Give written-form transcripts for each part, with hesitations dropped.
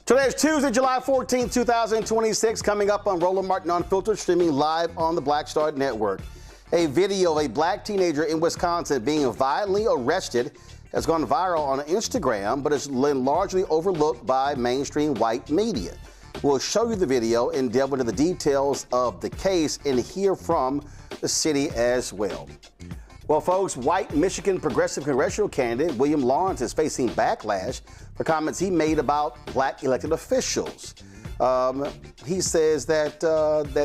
Today is Tuesday, July 14th, 2026, coming up on Roland Martin Unfiltered, streaming live on the Black Star Network. A video of a black teenager in Wisconsin being violently arrested has gone viral on Instagram, but has been largely overlooked by mainstream white media. We'll show you the video and delve into the details of the case and hear from the city as well. Well, folks, white Michigan progressive congressional candidate William Lawrence is facing backlash for comments he made about black elected officials. He says that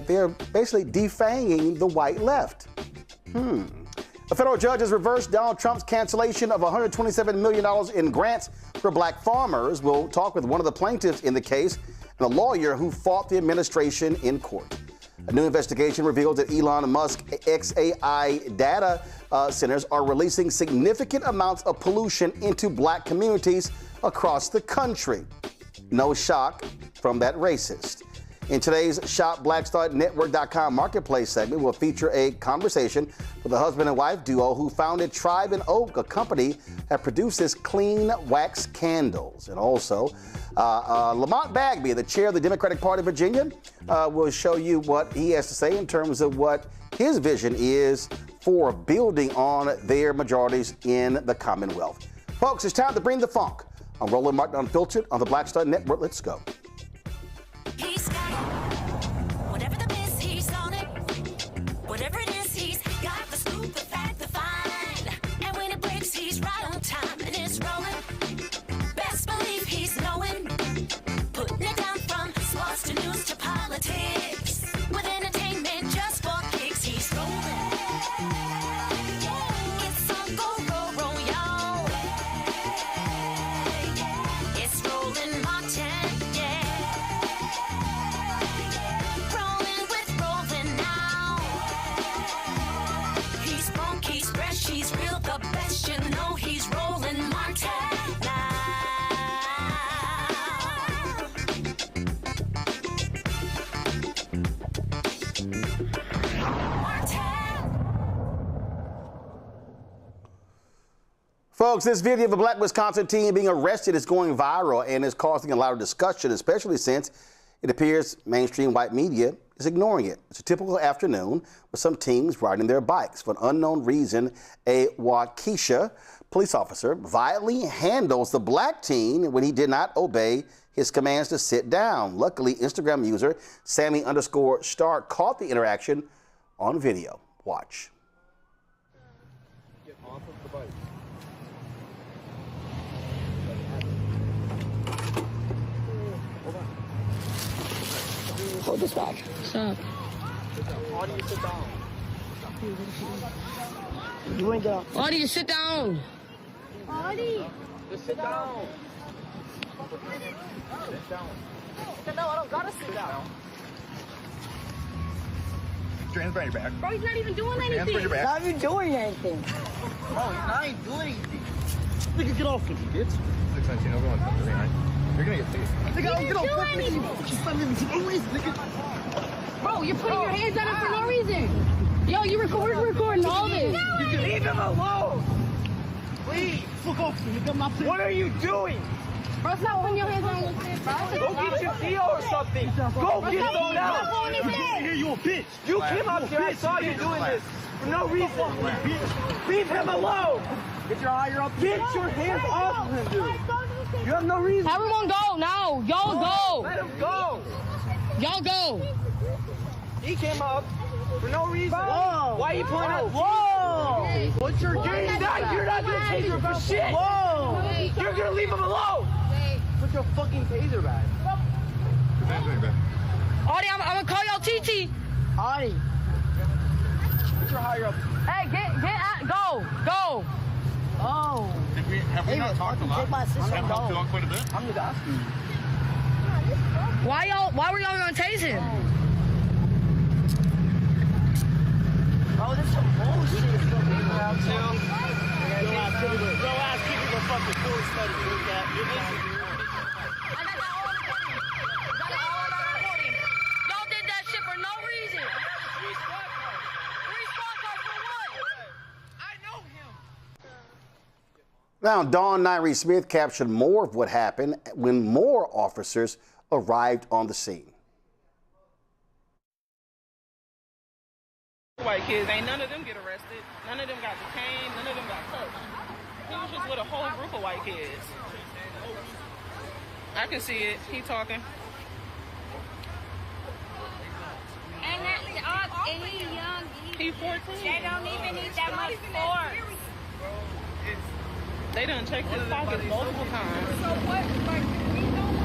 they're basically defanging the white left. A federal judge has reversed Donald Trump's cancellation of $127 million in grants for black farmers. We'll talk with one of the plaintiffs in the case and a lawyer who fought the administration in court. A new investigation reveals that Elon Musk xAI data centers are releasing significant amounts of pollution into black communities across the country. No shock from that racist. In today's ShopBlackStarNetwork.com marketplace segment, we'll feature a conversation with a husband and wife duo who founded Tribe and Oak, a company that produces clean wax candles. And also, Lamont Bagby, the chair of the Democratic Party of Virginia, will show you what he has to say in terms of what his vision is for building on their majorities in the Commonwealth. Folks, it's time to bring the funk. I'm Roland Martin Unfiltered on the Black Star Network. Let's go. He's got whatever the miss, he's on it. Whatever it is, he's got the scoop, the fact, the find. And when it breaks, he's right on time and it's rolling. Best believe he's knowing. Putting it down from sports to news to politics. With entertainment just for kicks, he's rolling. It's on go, y'all. It's Roland Martin, rolling with Roland now. He's funk, he's fresh, he's real, the best, you know he's Roland Martin now. Folks, this video of a black Wisconsin teen being arrested is going viral and is causing a lot of discussion, especially since it appears mainstream white media is ignoring it. It's a typical afternoon with some teens riding their bikes. For an unknown reason, a Waukesha police officer violently handles the black teen when he did not obey his commands to sit down. Luckily, Instagram user Sammy_Stark caught the interaction on video. Watch. Get off of the bike. Hold this back. Stop. Audie, sit down. You ain't get off. Audie, sit down. Audie. Just sit down. Sit down. No, I don't gotta sit down. Put your hands behind your back. Bro, he's not even doing Put your hands behind your back. Not even doing anything. Bro, I ain't doing anything. Nigga, get off of me, bitch. 619, everyone comes behind. You're gonna get paid. Nigga, get off me. Bro, you're putting your hands on him for no reason. Yo, we're recording all this. Leave him alone. Please. Fuck off me, nigga. What are you doing? Bro, it's not putting your hands on his head, bro. Go get your deal or something. Go get thrown out. Here, you a bitch. You came up here. I saw you doing this for no reason. Leave him alone. Get your higher up. Get your hands off of him, dude. You have no reason. Everyone go now. Y'all go. Let him go. Y'all go. He came up for no reason. Whoa. Why are you pointing at? Whoa. What's your game? You're not gonna take her for shit. Whoa. You're gonna leave him alone. Put your fucking taser back. Audie, I'm gonna call y'all TT. Audie. Put your higher up. Hey, go. Oh. Have we not talked a lot? Take my sister Have we talked home. quite a bit? I'm just asking you. Why were y'all gonna tase him? Bro, this is some bullshit. Go ask people to fucking force study. Look at. You're busy. I got that all on recording. Y'all did that shit for no reason. Three squad cars for what? I know him. Now, Dawn Nyree Smith captured more of what happened when more officers arrived on the scene. White kids, ain't none of them get arrested. None of them got detained. None of them got touched. He was just with a whole group of white kids. I can see it. He talking. And he's young. He 14. They don't even need that much force. They done checked his pockets multiple times. So what? Like, we don't.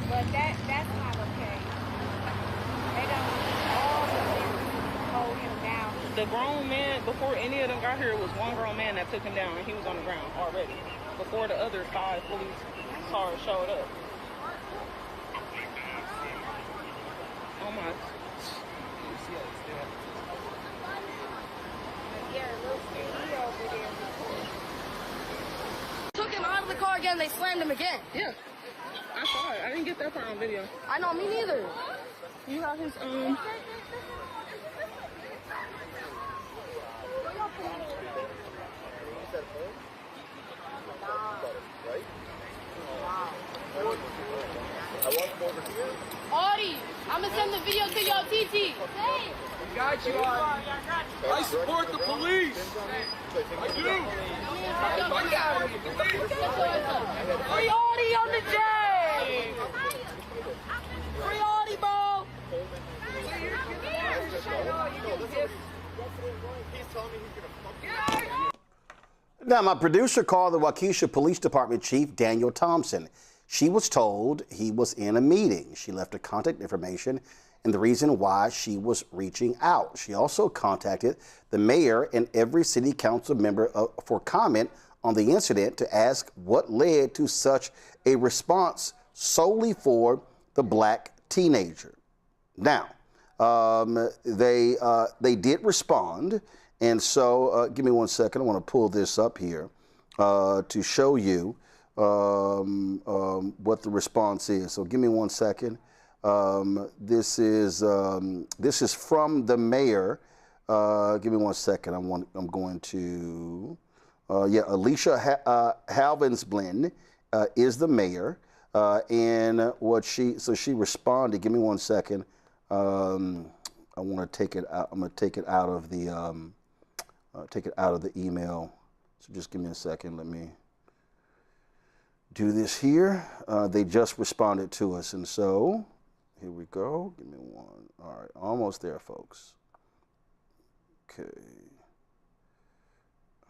But that's not okay. They don't all of them hold him down. The grown man, before any of them got here, it was one grown man that took him down, and he was on the ground already. Before the other 5 police cars showed up. Oh my. Took him out of the car again, they slammed him again. Yeah. I saw it. I didn't get that part on video. I know, me neither. You got his Audie, I'm gonna send the video to your TT. Got you. I support the police. I do. Free Audie on the day. Free Audie, bro. Now, my producer called the Waukesha Police Department Chief, Daniel Thompson. She was told he was in a meeting. She left her contact information and the reason why she was reaching out. She also contacted the mayor and every city council member for comment on the incident to ask what led to such a response solely for the black teenager. Now, they did respond, and so give me one second. I want to pull this up here to show you what the response is. So give me one second. This is from the mayor. Give me one second. I'm going to Alicia Halvinsblend is the mayor, and she responded. Give me one second. I want to take it out. I'm going to take it out of the email. So just give me a second. Let me do this here. They just responded to us, and so here we go. Give me one. All right, almost there, folks. Okay.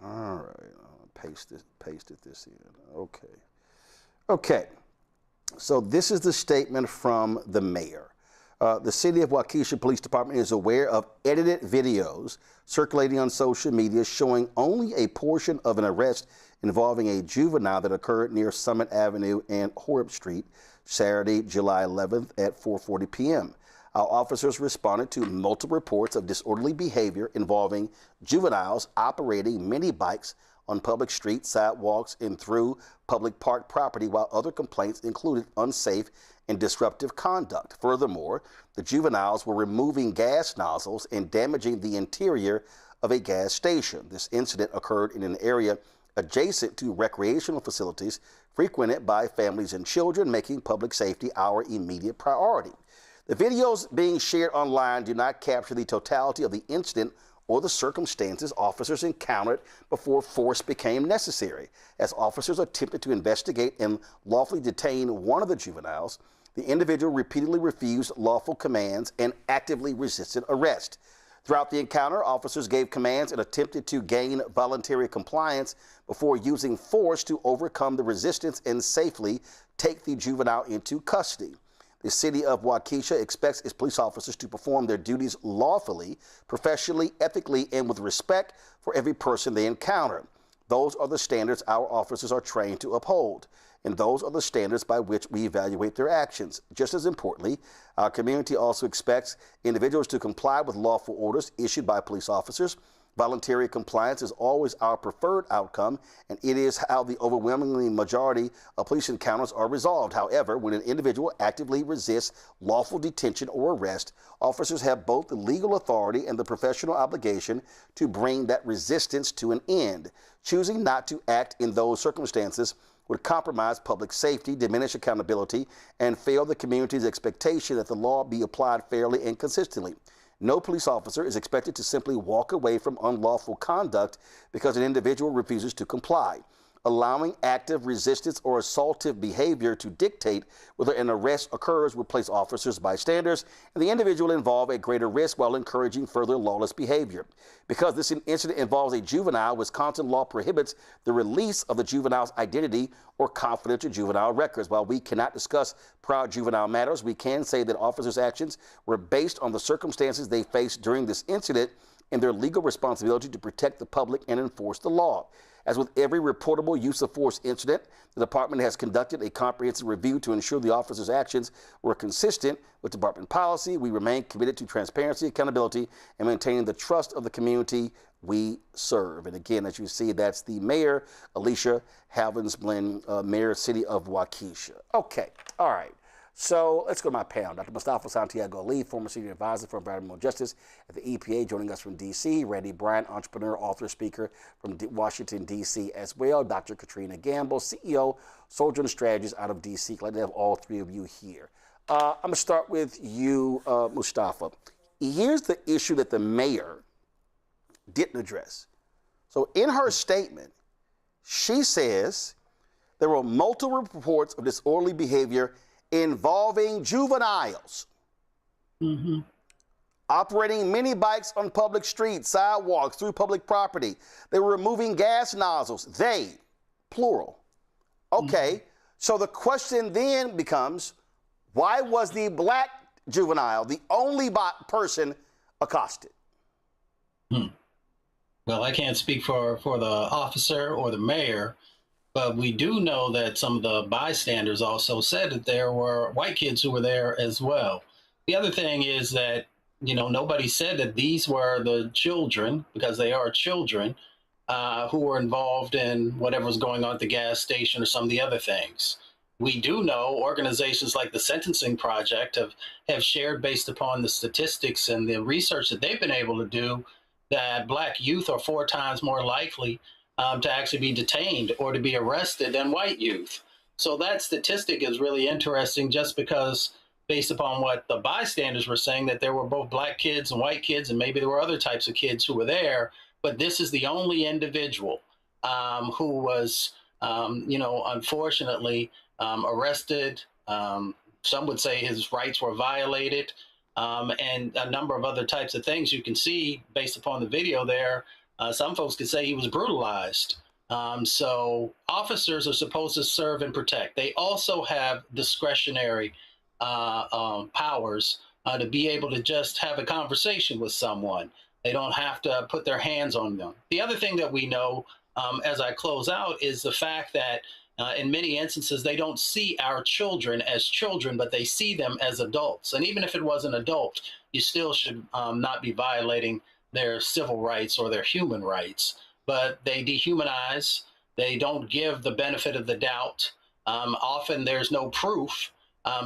All right. I'll pasted this in. Okay. Okay. So this is the statement from the mayor. The City of Waukesha Police Department is aware of edited videos circulating on social media showing only a portion of an arrest involving a juvenile that occurred near Summit Avenue and Horeb Street Saturday, July 11th at 4:40 p.m. Our officers responded to multiple reports of disorderly behavior involving juveniles operating mini bikes on public streets, sidewalks, and through public park property, while other complaints included unsafe and disruptive conduct. Furthermore, the juveniles were removing gas nozzles and damaging the interior of a gas station. This incident occurred in an area adjacent to recreational facilities frequented by families and children, making public safety our immediate priority. The videos being shared online do not capture the totality of the incident or the circumstances officers encountered before force became necessary. As officers attempted to investigate and lawfully detain one of the juveniles, the individual repeatedly refused lawful commands and actively resisted arrest. Throughout the encounter, officers gave commands and attempted to gain voluntary compliance before using force to overcome the resistance and safely take the juvenile into custody. The City of Waukesha expects its police officers to perform their duties lawfully, professionally, ethically, and with respect for every person they encounter. Those are the standards our officers are trained to uphold, and those are the standards by which we evaluate their actions. Just as importantly, our community also expects individuals to comply with lawful orders issued by police officers. Voluntary compliance is always our preferred outcome, and it is how the overwhelming majority of police encounters are resolved. However, when an individual actively resists lawful detention or arrest, officers have both the legal authority and the professional obligation to bring that resistance to an end. Choosing not to act in those circumstances would compromise public safety, diminish accountability, and fail the community's expectation that the law be applied fairly and consistently. No police officer is expected to simply walk away from unlawful conduct because an individual refuses to comply. Allowing active resistance or assaultive behavior to dictate whether an arrest occurs would place officers, bystanders, and the individual involved at greater risk while encouraging further lawless behavior. Because this incident involves a juvenile, Wisconsin law prohibits the release of the juvenile's identity or confidential juvenile records. While we cannot discuss prior juvenile matters, we can say that officers' actions were based on the circumstances they faced during this incident and their legal responsibility to protect the public and enforce the law. As with every reportable use of force incident, the department has conducted a comprehensive review to ensure the officers' actions were consistent with department policy. We remain committed to transparency, accountability, and maintaining the trust of the community we serve. And again, as you see, that's the mayor, Alicia Halvins-Blinn, mayor, city of Waukesha. Okay, all right. So let's go to my panel. Dr. Mustafa Santiago Ali, former senior advisor for environmental justice at the EPA, joining us from D.C. Randy Bryant, entrepreneur, author, speaker from Washington, D.C. as well. Dr. Katrina Gamble, CEO, Sojourner Strategies out of D.C. Glad to have all three of you here. I'm going to start with you, Mustafa. Here's the issue that the mayor didn't address. So in her statement, she says there were multiple reports of disorderly behavior involving juveniles, operating mini bikes on public streets, sidewalks, through public property. They were removing gas nozzles. They, plural. Okay, so the question then becomes, why was the black juvenile the only person accosted? Well, I can't speak for the officer or the mayor, but we do know that some of the bystanders also said that there were white kids who were there as well. The other thing is that, you know, nobody said that these were the children, because they are children, who were involved in whatever was going on at the gas station or some of the other things. We do know organizations like the Sentencing Project have shared, based upon the statistics and the research that they've been able to do, that black youth are 4 times more likely to actually be detained or to be arrested than white youth. So that statistic is really interesting, just because based upon what the bystanders were saying, that there were both black kids and white kids, and maybe there were other types of kids who were there, but this is the only individual who was, you know, unfortunately arrested. Some would say his rights were violated, and a number of other types of things you can see based upon the video there. Some folks could say he was brutalized. So officers are supposed to serve and protect. They also have discretionary powers to be able to just have a conversation with someone. They don't have to put their hands on them. The other thing that we know, as I close out, is the fact that in many instances, they don't see our children as children, but they see them as adults. And even if it was an adult, you still should not be violating their civil rights or their human rights. But they dehumanize. They don't give the benefit of the doubt. Often there's no proof.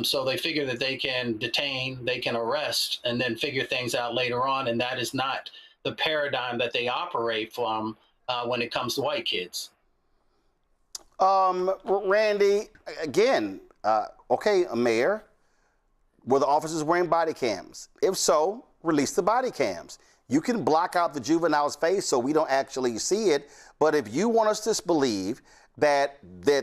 So they figure that they can detain, they can arrest, and then figure things out later on. And that is not the paradigm that they operate from when it comes to white kids. Randy, again, okay, Mayor, were the officers wearing body cams? If so, release the body cams. You can block out the juvenile's face so we don't actually see it, but if you want us to believe that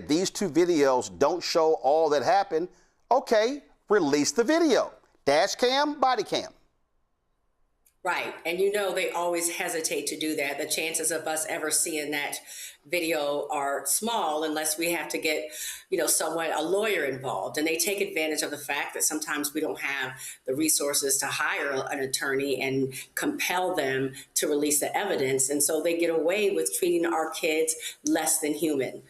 these 2 videos don't show all that happened, okay, release the video. Dash cam, body cam. Right. And you know, they always hesitate to do that. The chances of us ever seeing that video are small unless we have to get, you know, a lawyer involved. And they take advantage of the fact that sometimes we don't have the resources to hire an attorney and compel them to release the evidence. And so they get away with treating our kids less than human.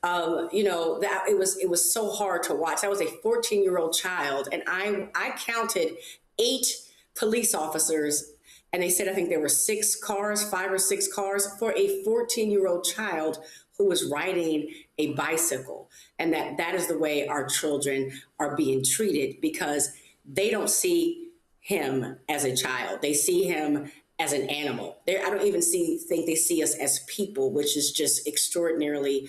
You know, that it was so hard to watch. I was a 14-year-old child, and I counted 8 police officers And they said, I think there were 6 cars, 5 or 6 cars for a 14-year-old child who was riding a bicycle. And that is the way our children are being treated, because they don't see him as a child. They see him as an animal. I don't even think they see us as people, which is just extraordinarily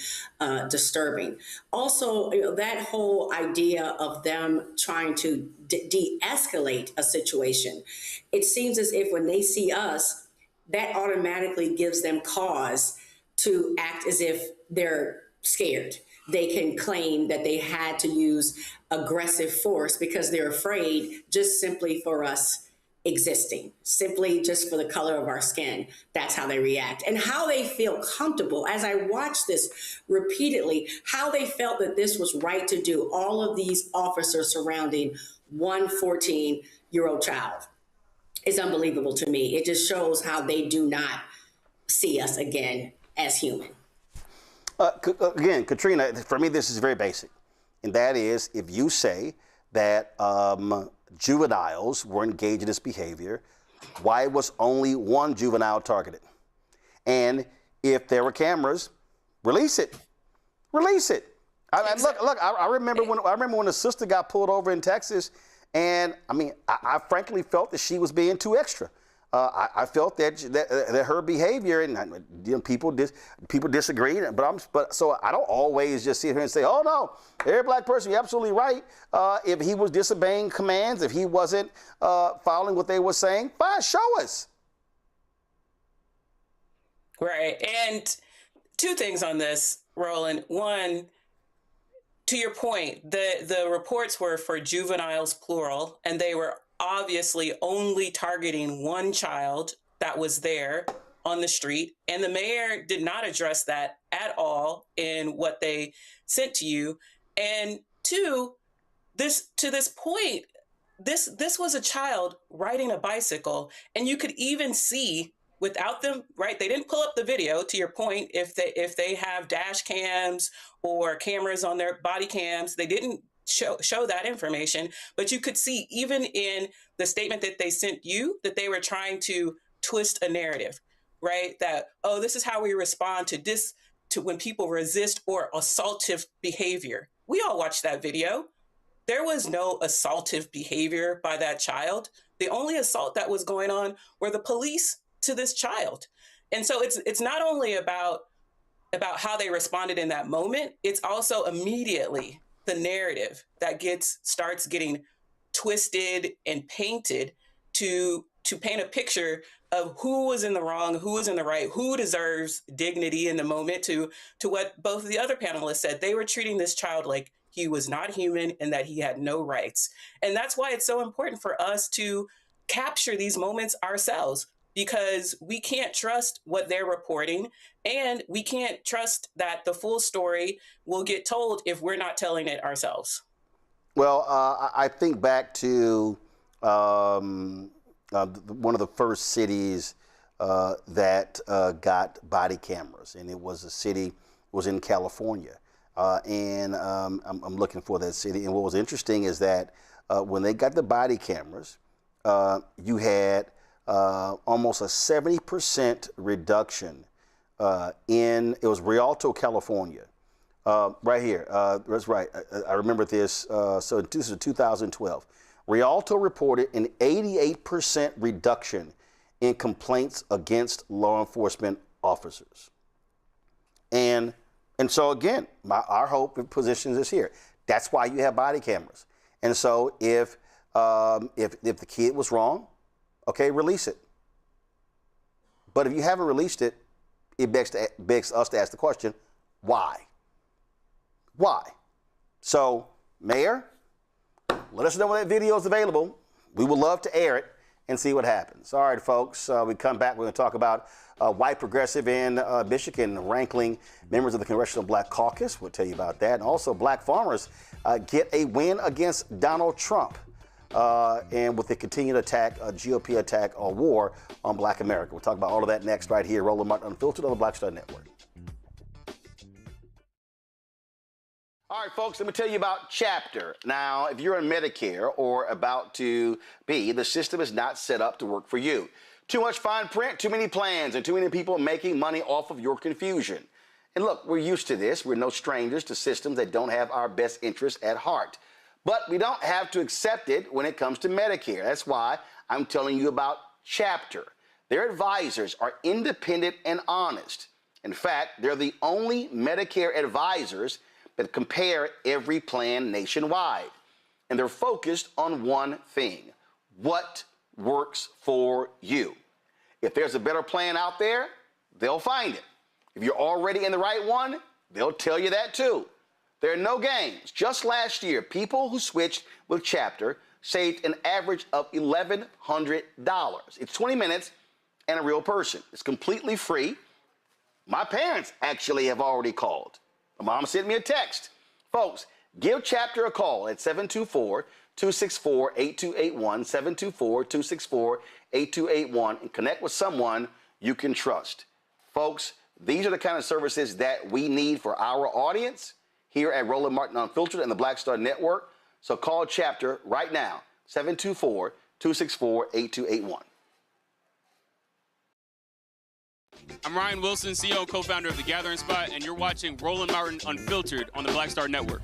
disturbing. Also, that whole idea of them trying to de-escalate a situation, it seems as if when they see us, that automatically gives them cause to act as if they're scared. They can claim that they had to use aggressive force because they're afraid, just simply for us existing, simply just for the color of our skin. That's how they react, and how they feel comfortable. As I watched this repeatedly, how they felt that this was right to do, all of these officers surrounding one 14-year-old child, is unbelievable to me. It just shows how they do not see us again as human. Again, Katrina, for me, this is very basic. And that is, if you say that juveniles were engaged in this behavior, why was only one juvenile targeted? And if there were cameras, release it. Release it. I remember when the sister got pulled over in Texas, and I mean, I frankly felt that she was being too extra. I felt that her behavior, and people disagreed, but so I don't always just sit here and say, oh no, every black person, you're absolutely right. If he was disobeying commands, if he wasn't following what they were saying, fine, show us. Right, and 2 things on this, Roland. One, to your point, the reports were for juveniles, plural, and they were obviously only targeting one child that was there on the street. And the mayor did not address that at all in what they sent to you. And 2, to this point, this was a child riding a bicycle, and you could even see without them, right? They didn't pull up the video, to your point. If they have dash cams or cameras on their body cams, they didn't show that information, but you could see even in the statement that they sent you that they were trying to twist a narrative, right? That, oh, this is how we respond to when people resist or assaultive behavior. We all watched that video. There was no assaultive behavior by that child. The only assault that was going on were the police to this child. And so it's not only about how they responded in that moment, it's also immediately the narrative that starts getting twisted and painted to paint a picture of who was in the wrong, who was in the right, who deserves dignity in the moment, to what both of the other panelists said. They were treating this child like he was not human and that he had no rights. And that's why it's so important for us to capture these moments ourselves, because we can't trust what they're reporting, and we can't trust that the full story will get told if we're not telling it ourselves. Well, I think back to one of the first cities that got body cameras, and it was in California. And I'm looking for that city. And what was interesting is that when they got the body cameras, you had almost a 70% reduction it was Rialto, California. Right here, that's right. I remember this. So this is 2012. Rialto reported an 88% reduction in complaints against law enforcement officers. And so again, our hope and position is here. That's why you have body cameras. And so if the kid was wrong, okay, release it. But if you haven't released it, it begs us to ask the question, why? Why? So, Mayor, let us know when that video is available. We would love to air it and see what happens. All right, folks, we come back. We're going to talk about white progressive in Michigan rankling members of the Congressional Black Caucus. We'll tell you about that. And also, black farmers get a win against Donald Trump. And with the continued attack, GOP attack or war on Black America. We'll talk about all of that next right here. Roland Martin Unfiltered on the Black Star Network. All right, folks, let me tell you about Chapter. Now, if you're on Medicare or about to be, the system is not set up to work for you. Too much fine print, too many plans, and too many people making money off of your confusion. And look, we're used to this. We're no strangers to systems that don't have our best interests at heart. But we don't have to accept it when it comes to Medicare. That's why I'm telling you about Chapter. Their advisors are independent and honest. In fact, they're the only Medicare advisors that compare every plan nationwide. And they're focused on one thing: what works for you. If there's a better plan out there, they'll find it. If you're already in the right one, they'll tell you that too. There are no games. Just last year, people who switched with Chapter saved an average of $1,100. It's 20 minutes and a real person. It's completely free. My parents actually have already called. My mom sent me a text. Folks, give Chapter a call at 724-264-8281, 724-264-8281, and connect with someone you can trust. Folks, these are the kind of services that we need for our audience here at Roland Martin Unfiltered and the Black Star Network. So call Chapter right now, 724-264-8281. I'm Ryan Wilson, CEO and co-founder of The Gathering Spot, and you're watching Roland Martin Unfiltered on the Black Star Network.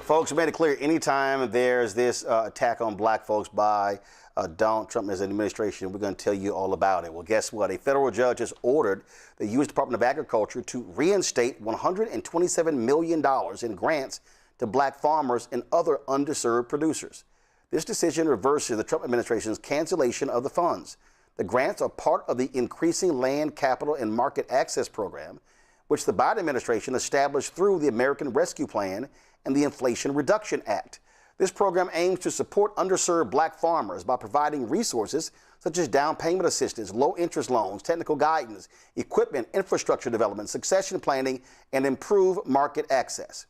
Folks, we made it clear anytime there's this attack on black folks by Donald Trump and his administration, we're going to tell you all about it. Well, guess what? A federal judge has ordered the U.S. Department of Agriculture to reinstate $127 million in grants to black farmers and other underserved producers. This decision reverses the Trump administration's cancellation of the funds. The grants are part of the Increasing Land, Capital, and Market Access Program, which the Biden administration established through the American Rescue Plan and the Inflation Reduction Act. This program aims to support underserved black farmers by providing resources such as down payment assistance, low interest loans, technical guidance, equipment, infrastructure development, succession planning, and improved market access.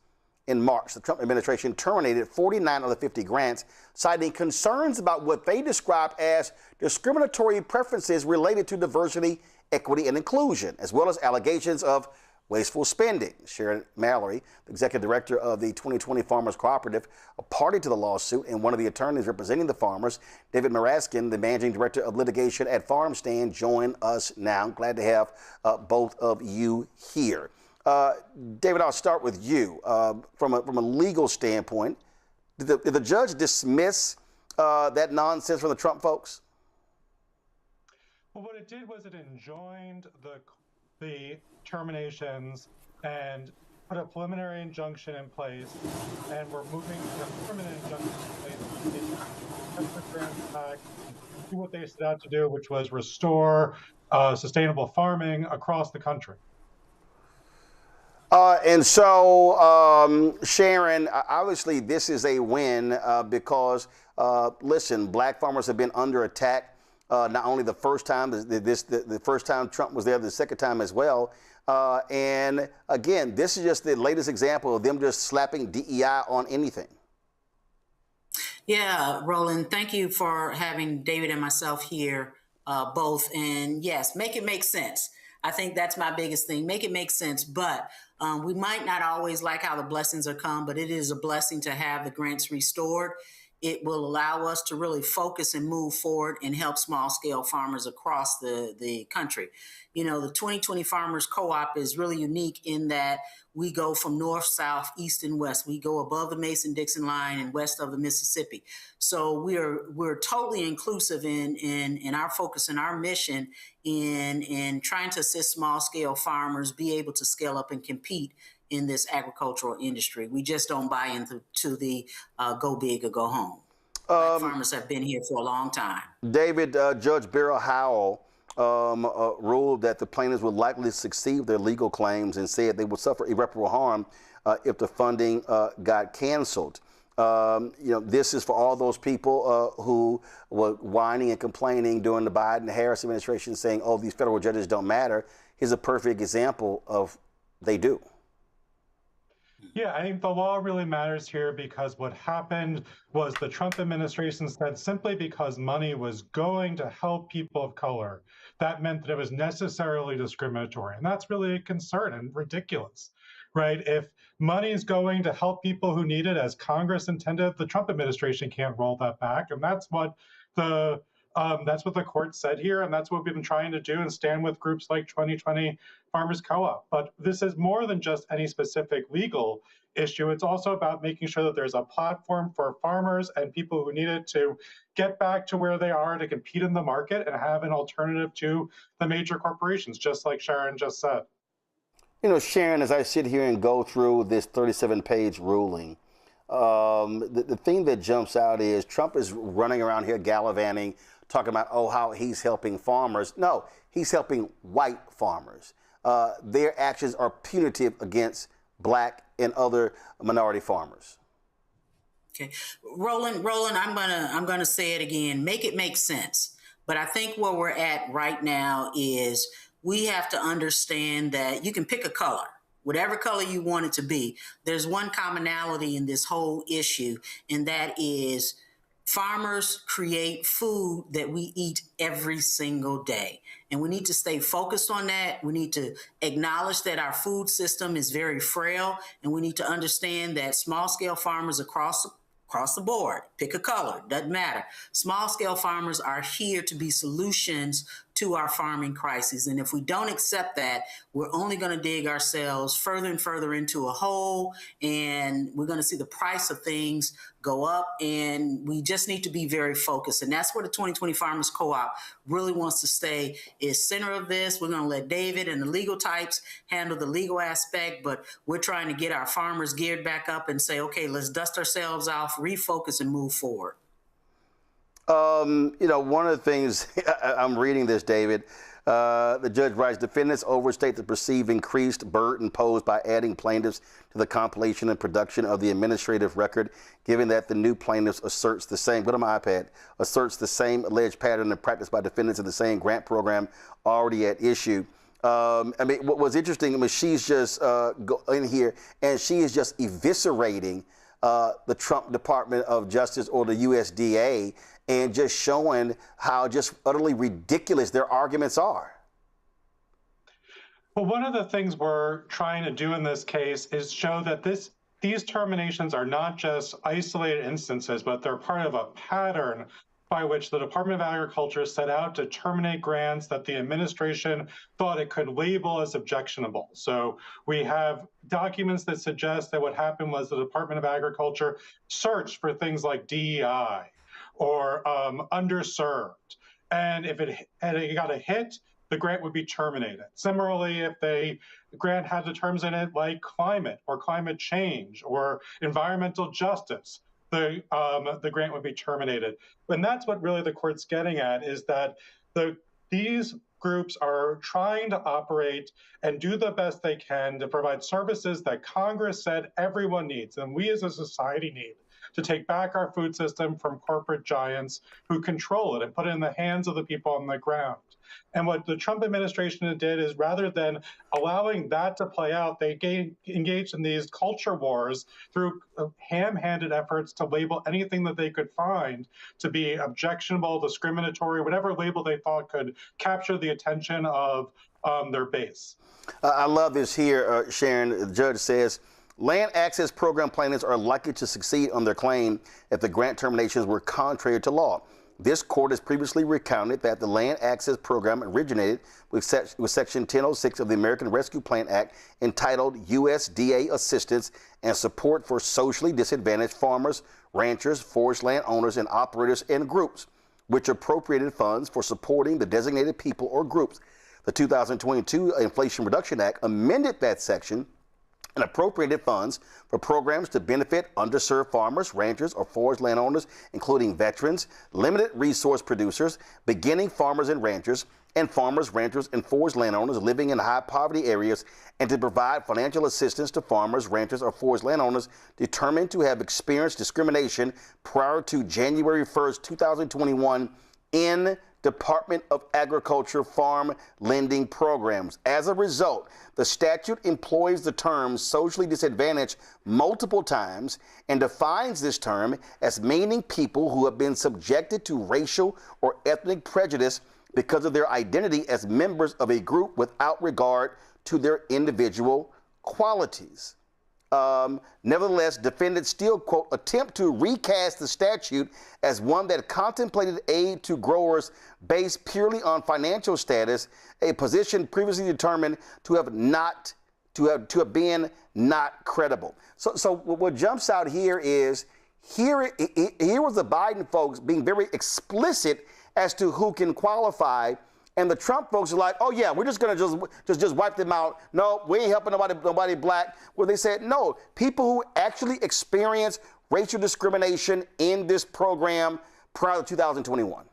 In March, the Trump administration terminated 49 of the 50 grants, citing concerns about what they described as discriminatory preferences related to diversity, equity, and inclusion, as well as allegations of wasteful spending. Sharon Mallory, the executive director of the 2020 Farmers Cooperative, a party to the lawsuit, and one of the attorneys representing the farmers, David Maraskin, the managing director of litigation at FarmStand, join us now. I'm glad to have both of you here. David, I'll start with you. From a legal standpoint, did the judge dismiss that nonsense from the Trump folks? Well, what it did was it enjoined the terminations and put a preliminary injunction in place, and we're moving to a permanent injunction in place to do what they set out to do, which was restore sustainable farming across the country. And so, Sharon, obviously this is a win because, listen, black farmers have been under attack. Not only the first time, the first time Trump was there, the second time as well. And again, this is just the latest example of them just slapping DEI on anything. Yeah, Roland, thank you for having David and myself here both. And yes, make it make sense. I think that's my biggest thing. Make it make sense. But we might not always like how the blessings are come, but it is a blessing to have the grants restored. It will allow us to really focus and move forward and help small scale farmers across the country. You know, the 2020 Farmers Co-op is really unique in that we go from north, south, east, and west. We go above the Mason-Dixon line and west of the Mississippi. So we're totally inclusive in our focus and our mission in trying to assist small scale farmers be able to scale up and compete in this agricultural industry. We just don't buy into the go big or go home. Farmers have been here for a long time. David, Judge Beryl Howell ruled that the plaintiffs would likely succeed their legal claims and said they would suffer irreparable harm if the funding got canceled. You know, this is for all those people who were whining and complaining during the Biden-Harris administration saying, oh, these federal judges don't matter. Here's a perfect example of they do. Yeah, I think the law really matters here because what happened was the Trump administration said simply because money was going to help people of color, that meant that it was necessarily discriminatory. And that's really a concern and ridiculous, right? If money is going to help people who need it as Congress intended, the Trump administration can't roll that back. And that's what the court said here, and that's what we've been trying to do and stand with groups like 2020 Farmers Co-op. But this is more than just any specific legal issue. It's also about making sure that there's a platform for farmers and people who need it to get back to where they are to compete in the market and have an alternative to the major corporations, just like Sharon just said. You know, Sharon, as I sit here and go through this 37-page ruling, the thing that jumps out is Trump is running around here gallivanting, talking about, oh, how he's helping farmers. No, he's helping white farmers. Their actions are punitive against black and other minority farmers. Okay, Roland, I'm gonna say it again. Make it make sense. But I think where we're at right now is we have to understand that you can pick a color, whatever color you want it to be. There's one commonality in this whole issue, and that is farmers create food that we eat every single day. And we need to stay focused on that. We need to acknowledge that our food system is very frail, and we need to understand that small-scale farmers across the board, pick a color, doesn't matter. Small-scale farmers are here to be solutions to our farming crises. And if we don't accept that, we're only going to dig ourselves further and further into a hole, and we're going to see the price of things go up, and we just need to be very focused. And that's where the 2020 Farmers Co-op really wants to stay, is center of this. We're going to let David and the legal types handle the legal aspect, but we're trying to get our farmers geared back up and say, okay, let's dust ourselves off, refocus, and move forward. You know, one of the things, I'm reading this, David, the judge writes, defendants overstate the perceived increased burden posed by adding plaintiffs to the compilation and production of the administrative record, given that the new plaintiffs asserts the same, go to my iPad, asserts the same alleged pattern of practice by defendants in the same grant program already at issue. I mean, what was interesting, I mean, she's just in here and she is just eviscerating the Trump Department of Justice or the USDA and just showing how just utterly ridiculous their arguments are. Well, one of the things we're trying to do in this case is show that these terminations are not just isolated instances, but they're part of a pattern by which the Department of Agriculture set out to terminate grants that the administration thought it could label as objectionable. So we have documents that suggest that what happened was the Department of Agriculture searched for things like DEI or underserved. And if it got a hit, the grant would be terminated. Similarly, if the grant had the terms in it like climate or climate change or environmental justice, the grant would be terminated. And that's what really the court's getting at, is that these groups are trying to operate and do the best they can to provide services that Congress said everyone needs and we as a society need, to take back our food system from corporate giants who control it and put it in the hands of the people on the ground. And what the Trump administration did is, rather than allowing that to play out, they engaged in these culture wars through ham-handed efforts to label anything that they could find to be objectionable, discriminatory, whatever label they thought could capture the attention of their base. I love this here, Sharon. The judge says, land access program plaintiffs are likely to succeed on their claim if the grant terminations were contrary to law. This court has previously recounted that the land access program originated with Section 1006 of the American Rescue Plan Act, entitled USDA Assistance and Support for Socially Disadvantaged Farmers, Ranchers, Forest Land Owners, and Operators and Groups, which appropriated funds for supporting the designated people or groups. The 2022 Inflation Reduction Act amended that section and appropriated funds for programs to benefit underserved farmers, ranchers, or forest landowners, including veterans, limited resource producers, beginning farmers and ranchers, and farmers, ranchers, and forest landowners living in high poverty areas, and to provide financial assistance to farmers, ranchers, or forest landowners determined to have experienced discrimination prior to January 1st, 2021 in Department of Agriculture farm lending programs. As a result, the statute employs the term socially disadvantaged multiple times and defines this term as meaning people who have been subjected to racial or ethnic prejudice because of their identity as members of a group without regard to their individual qualities. Nevertheless, defendants still, quote, attempt to recast the statute as one that contemplated aid to growers based purely on financial status, a position previously determined to have been not credible. So what jumps out here is here was the Biden folks being very explicit as to who can qualify. And the Trump folks are like, oh yeah, we're just gonna just wipe them out. No, we ain't helping nobody black. Well, they said no. People who actually experience racial discrimination in this program prior to 2021.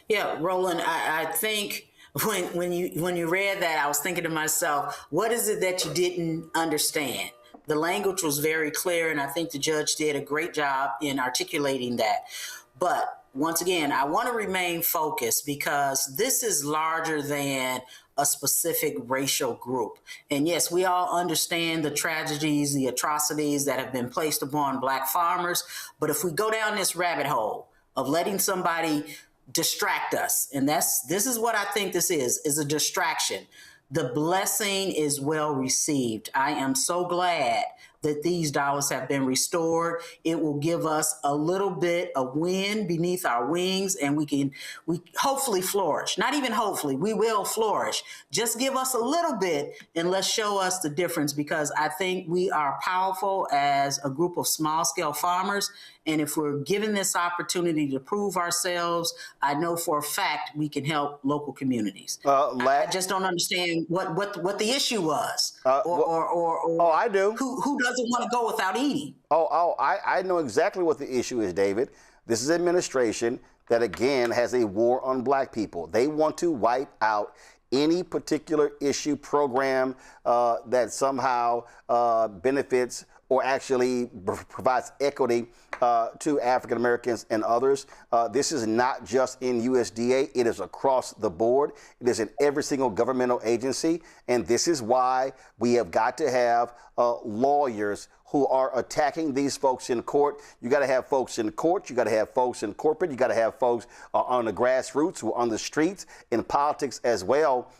Yeah, Roland, I think when you read that, I was thinking to myself, what is it that you didn't understand? The language was very clear, and I think the judge did a great job in articulating that. But once again, I want to remain focused because this is larger than a specific racial group. And yes, we all understand the tragedies, the atrocities that have been placed upon black farmers. But if we go down this rabbit hole of letting somebody distract us, and this is what I think this is a distraction. The blessing is well received. I am so glad that these dollars have been restored. It will give us a little bit of wind beneath our wings, and we hopefully flourish. Not even hopefully, we will flourish. Just give us a little bit and let's show us the difference, because I think we are powerful as a group of small scale farmers. And if we're given this opportunity to prove ourselves, I know for a fact we can help local communities. I just don't understand what the issue was, or I do. Who doesn't want to go without eating? I know exactly what the issue is, David. This is an administration that again has a war on black people. They want to wipe out any particular issue program that somehow benefits or actually provides equity to African Americans and others. This is not just in USDA, it is across the board. It is in every single governmental agency. And this is why we have got to have lawyers who are attacking these folks in court. You got to have folks in court, you got to have folks in corporate, you got to have folks on the grassroots who are on the streets, in politics as well,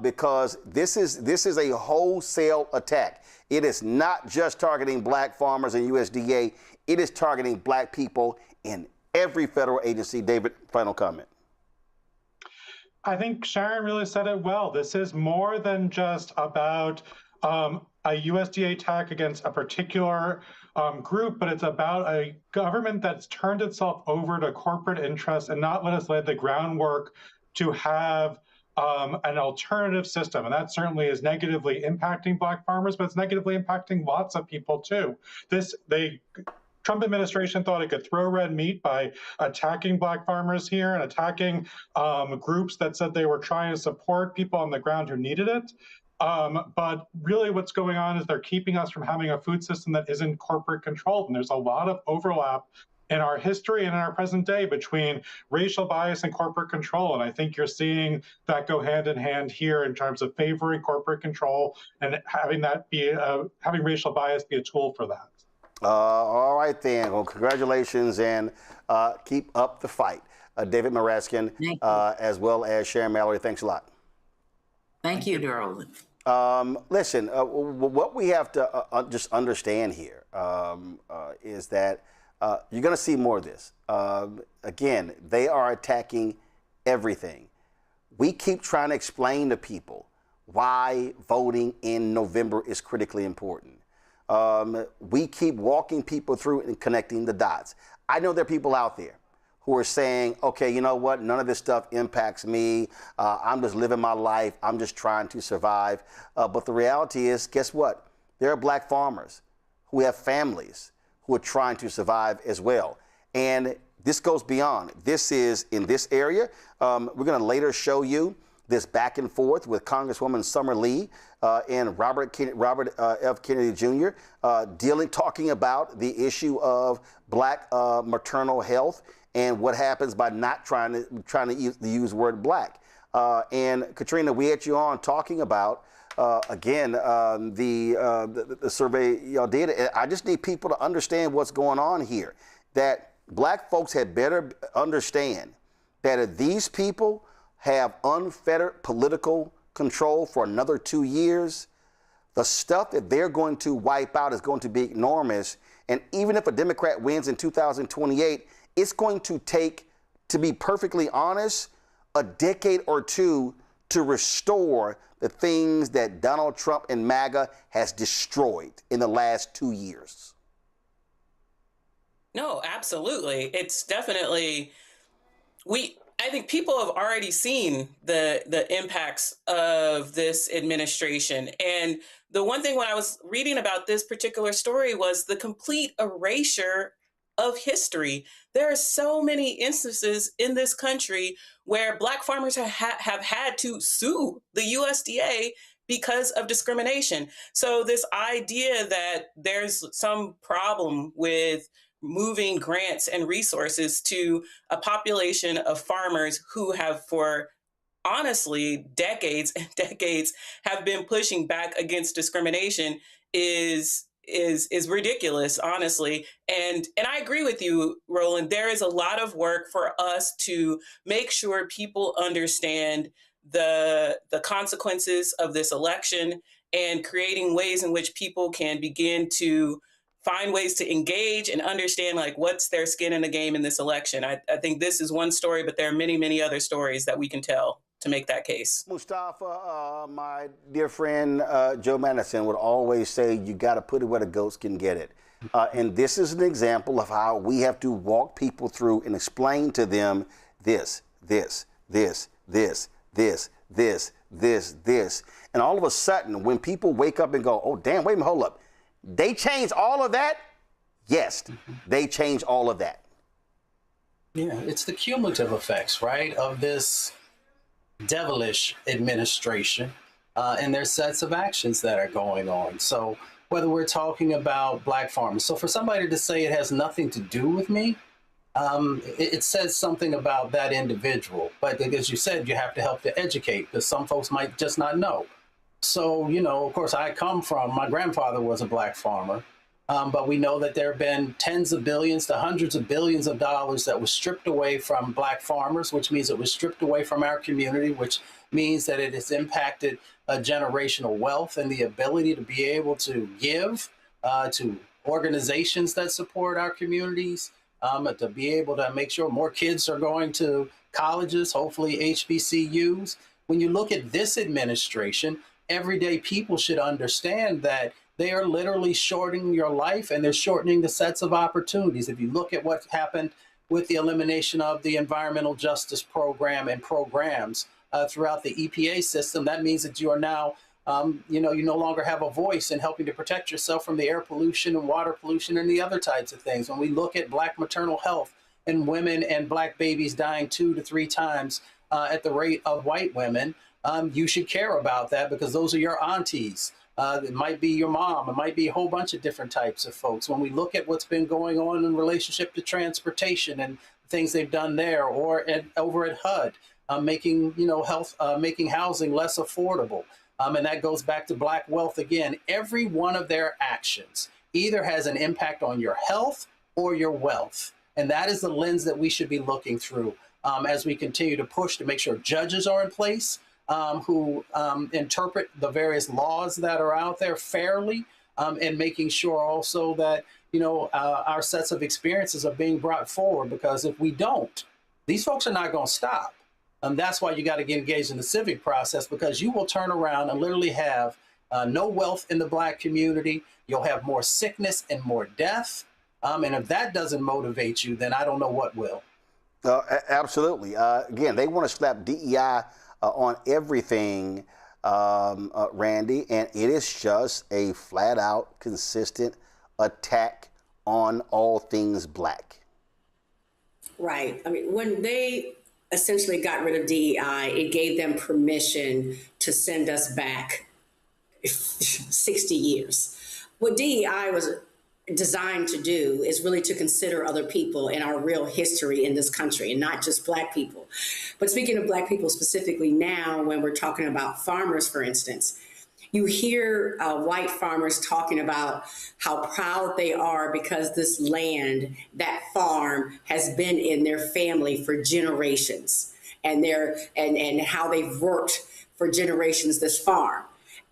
because this is a wholesale attack. It is not just targeting black farmers and USDA. It is targeting black people in every federal agency. David, final comment. I think Sharon really said it well. This is more than just about a USDA attack against a particular group, but it's about a government that's turned itself over to corporate interests and not let us lay the groundwork to have an alternative system. And that certainly is negatively impacting black farmers, but it's negatively impacting lots of people too. Trump administration thought it could throw red meat by attacking black farmers here and attacking groups that said they were trying to support people on the ground who needed it. But really what's going on is they're keeping us from having a food system that isn't corporate controlled. And there's a lot of overlap in our history and in our present day between racial bias and corporate control. And I think you're seeing that go hand in hand here in terms of favoring corporate control and having that be having racial bias be a tool for that. All right, then. Well, congratulations and keep up the fight. David Maraskin, as well as Sharon Mallory, thanks a lot. Thank you, Roland. Listen, what we have to just understand here is that you're going to see more of this. Again, they are attacking everything. We keep trying to explain to people why voting in November is critically important. We keep walking people through and connecting the dots. I know there are people out there who are saying, okay, you know what, none of this stuff impacts me. I'm just living my life. I'm just trying to survive. But the reality is, guess what? There are black farmers who have families who are trying to survive as well. And this goes beyond. This is in this area. We're going to later show you this back and forth with Congresswoman Summer Lee and Robert F. Kennedy Jr. Talking about the issue of black maternal health and what happens by not trying to use the word black. And Katrina, we had you on talking about again the survey y'all did. I just need people to understand what's going on here. That black folks had better understand that if these people have unfettered political control for another 2 years, the stuff that they're going to wipe out is going to be enormous. And even if a Democrat wins in 2028, it's going to take, to be perfectly honest, a decade or two to restore the things that Donald Trump and MAGA has destroyed in the last 2 years. No, absolutely. It's definitely, I think people have already seen the impacts of this administration. And the one thing when I was reading about this particular story was the complete erasure of history. There are so many instances in this country where Black farmers have had to sue the USDA because of discrimination. So this idea that there's some problem with moving grants and resources to a population of farmers who have, for honestly decades and decades, have been pushing back against discrimination is ridiculous, honestly. And I agree with you, Roland. There is a lot of work for us to make sure people understand the consequences of this election and creating ways in which people can begin to find ways to engage and understand, like, what's their skin in the game in this election. I think this is one story, but there are many, many other stories that we can tell to make that case. Mustafa, my dear friend Joe Madison would always say, you got to put it where the goats can get it. And this is an example of how we have to walk people through and explain to them this. And all of a sudden, when people wake up and go, oh, damn, wait a minute, hold up. They changed all of that? Yes, they changed all of that. Yeah, it's the cumulative effects, right, of this devilish administration and their sets of actions that are going on. So whether we're talking about Black farmers, so for somebody to say it has nothing to do with me, it says something about that individual. But as you said, you have to help to educate, because some folks might just not know. So, you know, of course, my grandfather was a Black farmer, but we know that there have been tens of billions to hundreds of billions of dollars that was stripped away from Black farmers, which means it was stripped away from our community, which means that it has impacted generational wealth and the ability to be able to give to organizations that support our communities, to be able to make sure more kids are going to colleges, hopefully HBCUs. When you look at this administration, everyday people should understand that they are literally shortening your life, and they're shortening the sets of opportunities. If you look at what happened with the elimination of the environmental justice program and programs throughout the EPA system, that means that you are now, you no longer have a voice in helping to protect yourself from the air pollution and water pollution and the other types of things. When we look at Black maternal health and women and Black babies dying 2 to 3 times at the rate of white women, you should care about that, because those are your aunties. It might be your mom. It might be a whole bunch of different types of folks. When we look at what's been going on in relationship to transportation and things they've done there, or over at HUD, making making housing less affordable, and that goes back to Black wealth again. Every one of their actions either has an impact on your health or your wealth, and that is the lens that we should be looking through as we continue to push to make sure judges are in place who interpret the various laws that are out there fairly, and making sure also that, our sets of experiences are being brought forward, because if we don't, these folks are not going to stop. That's why you got to get engaged in the civic process, because you will turn around and literally have no wealth in the Black community. You'll have more sickness and more death. And if that doesn't motivate you, then I don't know what will. Absolutely. Again, they want to slap DEI on everything, Randy, and it is just a flat out consistent attack on all things Black. Right. I mean, when they essentially got rid of DEI, it gave them permission to send us back 60 years. What DEI was designed to do is really to consider other people and our real history in this country, and not just Black people. But speaking of Black people specifically now, when we're talking about farmers, for instance, you hear white farmers talking about how proud they are because this land, that farm, has been in their family for generations, and how they've worked for generations this farm.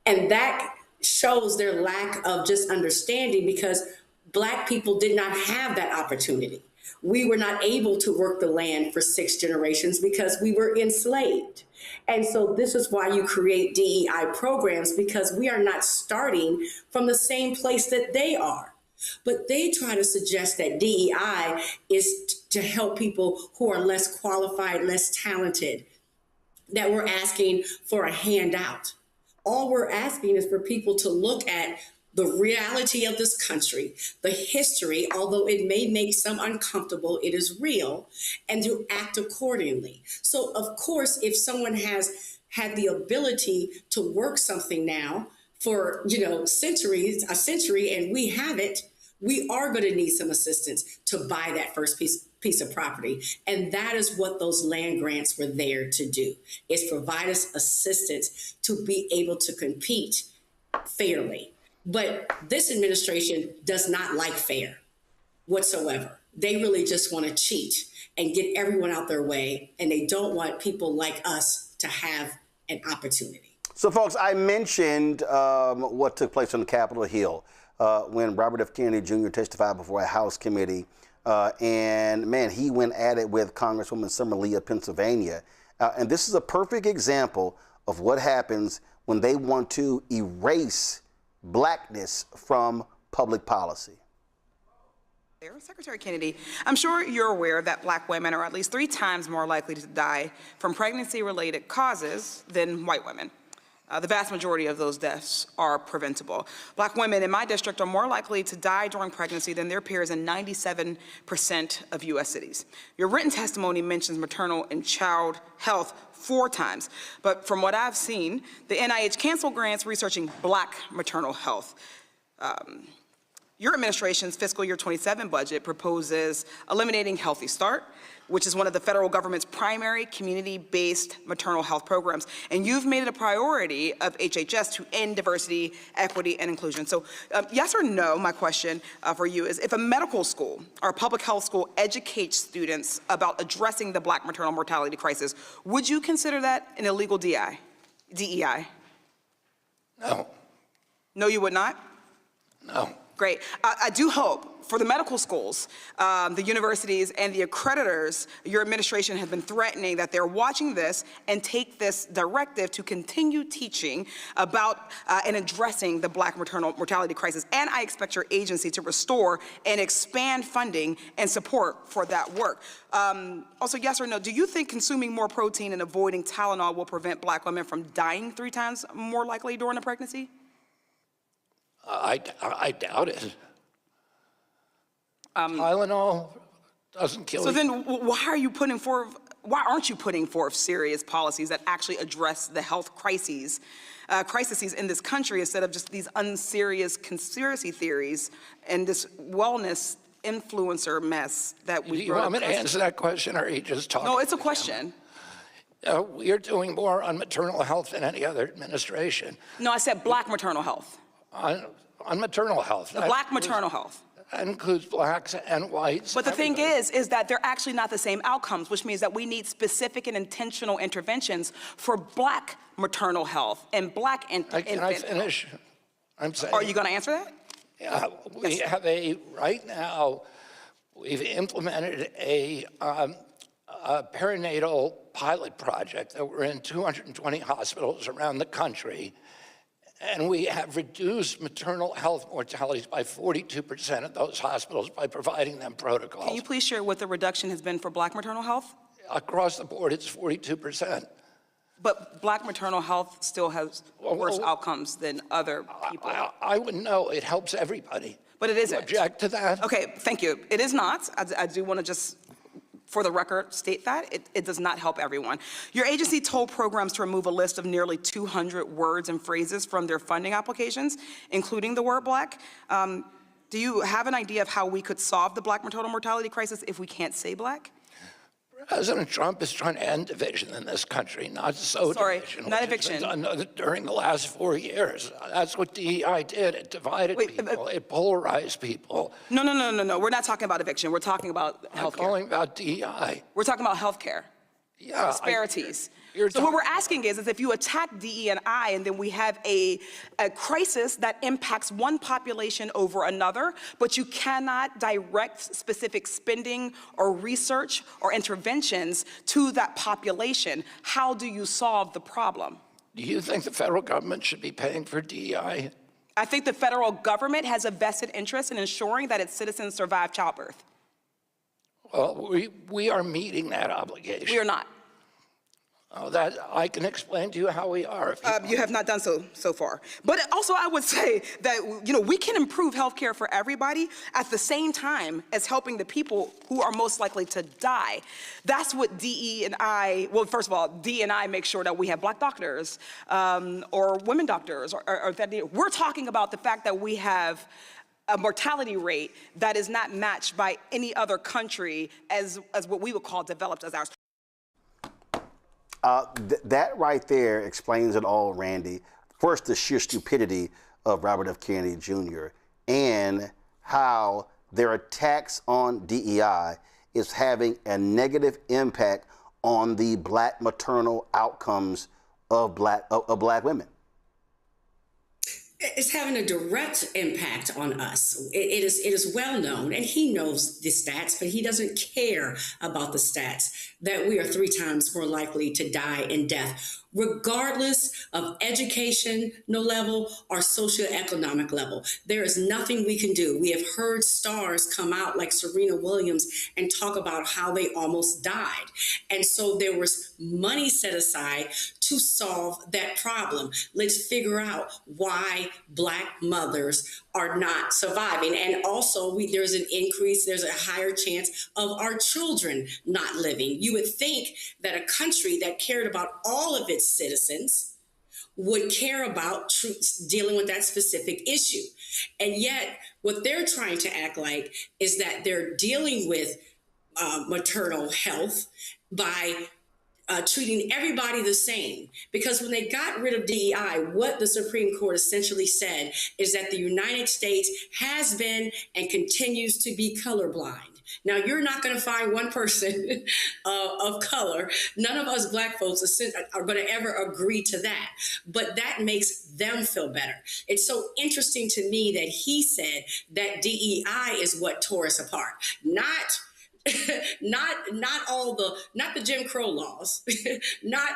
And that shows their lack of just understanding, because Black people did not have that opportunity. We were not able to work the land for 6 generations because we were enslaved. And so this is why you create DEI programs, because we are not starting from the same place that they are. But they try to suggest that DEI is to help people who are less qualified, less talented, that we're asking for a handout. All we're asking is for people to look at the reality of this country, the history, although it may make some uncomfortable, it is real, and to act accordingly. So, of course, if someone has had the ability to work something now for, a century, and we haven't, we are going to need some assistance to buy that first piece of property. And that is what those land grants were there to do, is provide us assistance to be able to compete fairly. But this administration does not like fair whatsoever. They really just want to cheat and get everyone out their way, and they don't want people like us to have an opportunity. So, folks, I mentioned what took place on Capitol Hill when Robert F. Kennedy Jr. testified before a House committee. And, man, he went at it with Congresswoman Summer Lee of Pennsylvania. And this is a perfect example of what happens when they want to erase Blackness from public policy. Secretary Kennedy, I'm sure you're aware that Black women are at least 3 times more likely to die from pregnancy-related causes than white women. The vast majority of those deaths are preventable. Black women in my district are more likely to die during pregnancy than their peers in 97% of U.S. cities. Your written testimony mentions maternal and child health 4 times, but from what I've seen, the NIH canceled grants researching Black maternal health. Your administration's fiscal year 27 budget proposes eliminating Healthy Start, which is one of the federal government's primary community-based maternal health programs. And you've made it a priority of HHS to end diversity, equity, and inclusion. So yes or no, my question for you is, if a medical school or a public health school educates students about addressing the Black maternal mortality crisis, would you consider that an illegal DEI? No. No, you would not? No. Great. I do hope for the medical schools, the universities, and the accreditors, your administration has been threatening that they're watching this and take this directive to continue teaching about and addressing the Black maternal mortality crisis. And I expect your agency to restore and expand funding and support for that work. Also, yes or no, do you think consuming more protein and avoiding Tylenol will prevent Black women from dying 3 times more likely during a pregnancy? I doubt it. Tylenol doesn't kill you. So then why aren't you putting forth serious policies that actually address the health crises in this country, instead of just these unserious conspiracy theories and this wellness influencer mess that we... Do you want me to answer that question, or are you just talking? No, it's a question. We are doing more on maternal health than any other administration. No, I said Black maternal health. On maternal health. The Black maternal health. That includes Blacks and whites. But the thing is that they're actually not the same outcomes, which means that we need specific and intentional interventions for Black maternal health and Black infant. Can I finish? I'm saying. Are you going to answer that? Yeah, we have right now, we've implemented a perinatal pilot project that we're in 220 hospitals around the country. And we have reduced maternal health mortalities by 42% at those hospitals by providing them protocols. Can you please share what the reduction has been for Black maternal health? Across the board, it's 42%. But Black maternal health still has worse outcomes than other people. I wouldn't know. It helps everybody. But it isn't. You object to that? Okay, thank you. It is not. I do want to just, for the record, state that. It does not help everyone. Your agency told programs to remove a list of nearly 200 words and phrases from their funding applications, including the word Black. Do you have an idea of how we could solve the Black maternal mortality crisis if we can't say Black? President Trump is trying to end division in this country, not sow division. Not eviction. During the last 4 years. That's what DEI did. It divided people. It polarized people. No. We're not talking about eviction. We're talking about healthcare. I'm calling about DEI. We're talking about healthcare. Yeah. Disparities. So what we're asking is if you attack DE&I and then we have a crisis that impacts one population over another, but you cannot direct specific spending or research or interventions to that population, how do you solve the problem? Do you think the federal government should be paying for DEI? I think the federal government has a vested interest in ensuring that its citizens survive childbirth. Well, we are meeting that obligation. We are not. Oh, that I can explain to you how we are. You have not done so far. But also I would say that, we can improve healthcare for everybody at the same time as helping the people who are most likely to die. That's what DE&I, well, first of all, DE&I makes sure that we have Black doctors or women doctors. Or that we're talking about the fact that we have a mortality rate that is not matched by any other country as what we would call developed as ours. That right there explains it all, Randy. First, the sheer stupidity of Robert F. Kennedy Jr. and how their attacks on DEI is having a negative impact on the Black maternal outcomes of black women. It's having a direct impact on us. It is well known, and he knows the stats, but he doesn't care about the stats, that we are 3 times more likely to die in death, regardless of education, level or socioeconomic level. There is nothing we can do. We have heard stars come out like Serena Williams and talk about how they almost died. And so there was money set aside to solve that problem. Let's figure out why Black mothers are not surviving. And also there's an increase, there's a higher chance of our children not living. You would think that a country that cared about all of its citizens would care about dealing with that specific issue. And yet what they're trying to act like is that they're dealing with maternal health by treating everybody the same. Because when they got rid of DEI, what the Supreme Court essentially said is that the United States has been and continues to be colorblind. Now, you're not going to find one person of color. None of us Black folks are going to ever agree to that. But that makes them feel better. It's so interesting to me that he said that DEI is what tore us apart, not the Jim Crow laws, not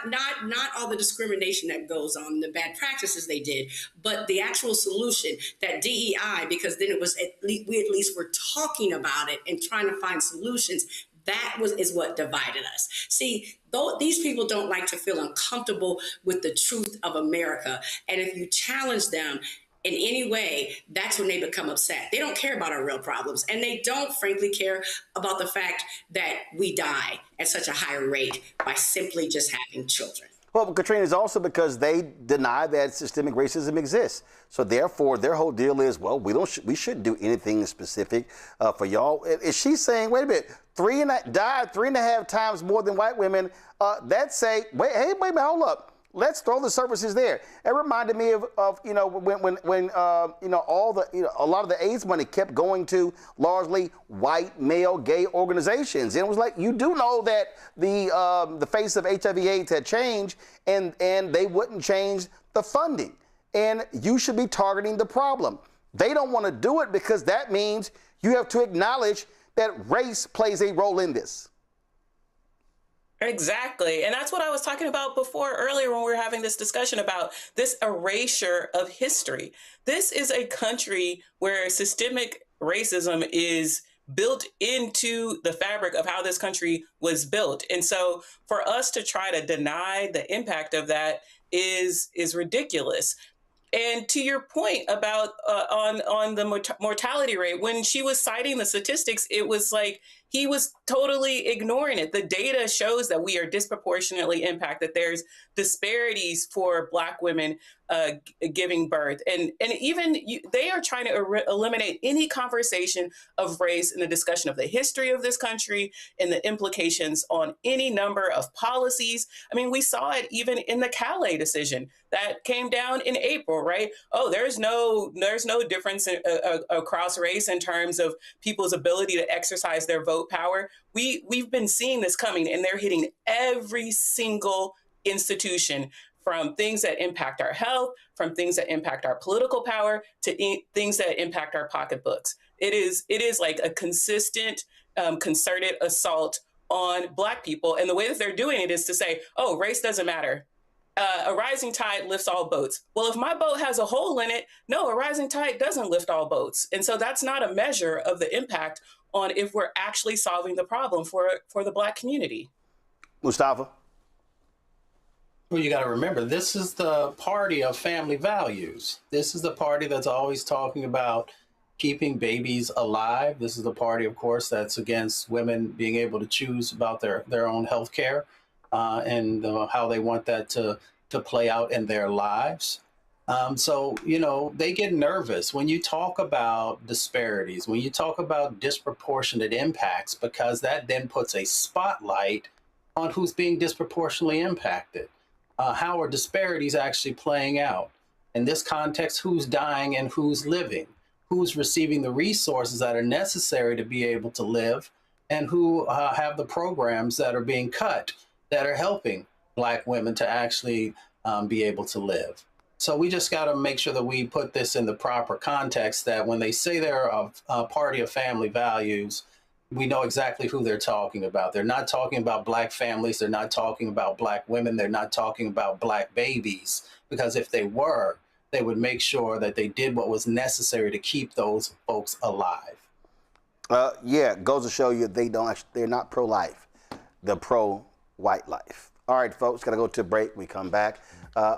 all the discrimination that goes on, the bad practices they did, but the actual solution that DEI, because then it was we at least were talking about it and trying to find solutions. That is what divided us. See, though these people don't like to feel uncomfortable with the truth of America, and if you challenge them in any way, that's when they become upset. They don't care about our real problems. And they don't, frankly, care about the fact that we die at such a higher rate by simply just having children. Well, Katrina, it's also because they deny that systemic racism exists. So therefore, their whole deal is, well, we shouldn't do anything specific for y'all. Is she saying, wait a minute, died 3.5 times more than white women? That's say, wait a minute, hold up. Let's throw the services there. It reminded me of when a lot of the AIDS money kept going to largely white male gay organizations. And it was like, you do know that the face of HIV/AIDS had changed, and they wouldn't change the funding. And you should be targeting the problem. They don't want to do it because that means you have to acknowledge that race plays a role in this. Exactly. And that's what I was talking about earlier when we were having this discussion about this erasure of history. This is a country where systemic racism is built into the fabric of how this country was built. And so for us to try to deny the impact of that is ridiculous. And to your point about on the mortality rate, when she was citing the statistics, it was like he was totally ignoring it. The data shows that we are disproportionately impacted. There's disparities for Black women giving birth. And even they are trying to eliminate any conversation of race in the discussion of the history of this country and the implications on any number of policies. I mean, we saw it even in the Calais decision that came down in April, right? Oh, there's no difference across race in terms of people's ability to exercise their vote power. We've been seeing this coming, and they're hitting every single institution, from things that impact our health, from things that impact our political power, to things that impact our pocketbooks. It is like a consistent, concerted assault on Black people. And the way that they're doing it is to say, oh, race doesn't matter. A rising tide lifts all boats. Well, if my boat has a hole in it, no, a rising tide doesn't lift all boats. And so that's not a measure of the impact on if we're actually solving the problem for the Black community. Mustafa? Well, you got to remember, this is the party of family values. This is the party that's always talking about keeping babies alive. This is the party, of course, that's against women being able to choose about their own health care and how they want that to play out in their lives. So, they get nervous when you talk about disparities, when you talk about disproportionate impacts, because that then puts a spotlight on who's being disproportionately impacted. How are disparities actually playing out? In this context, who's dying and who's living? Who's receiving the resources that are necessary to be able to live, and who have the programs that are being cut that are helping Black women to actually be able to live? So we just got to make sure that we put this in the proper context, that when they say they're a party of family values, we know exactly who they're talking about. They're not talking about Black families. They're not talking about Black women. They're not talking about Black babies, because if they were, they would make sure that they did what was necessary to keep those folks alive. Yeah, goes to show you they're not pro-life. They're pro-white life. All right, folks, got to go to a break. We come back.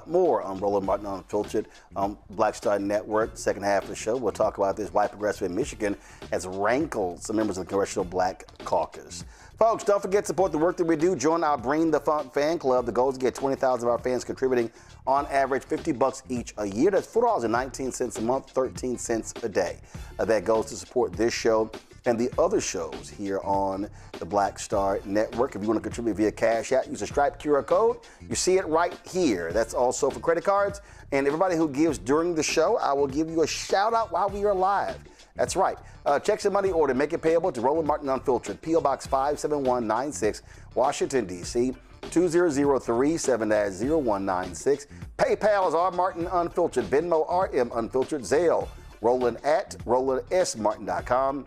More on Roland Martin Unfiltered on Black Star Network. Second half of the show, we'll talk about this white progressive in Michigan has rankled some members of the Congressional Black Caucus. Folks, don't forget to support the work that we do. Join our Bring the Funk fan club. The goal is to get 20,000 of our fans contributing on average $50 each a year. That's $4.19 a month, 13 cents a day. That goes to support this show and the other shows here on the Black Star Network. If you want to contribute via Cash App, use a Stripe QR code. You see it right here. That's also for credit cards. And everybody who gives during the show, I will give you a shout out while we are live. That's right. Checks and money order. Make it payable to Roland Martin Unfiltered. P.O. Box 57196, Washington, D.C. 20037-0196. PayPal is R Martin Unfiltered. Venmo RM Unfiltered. Zelle Roland at RolandSMartin.com.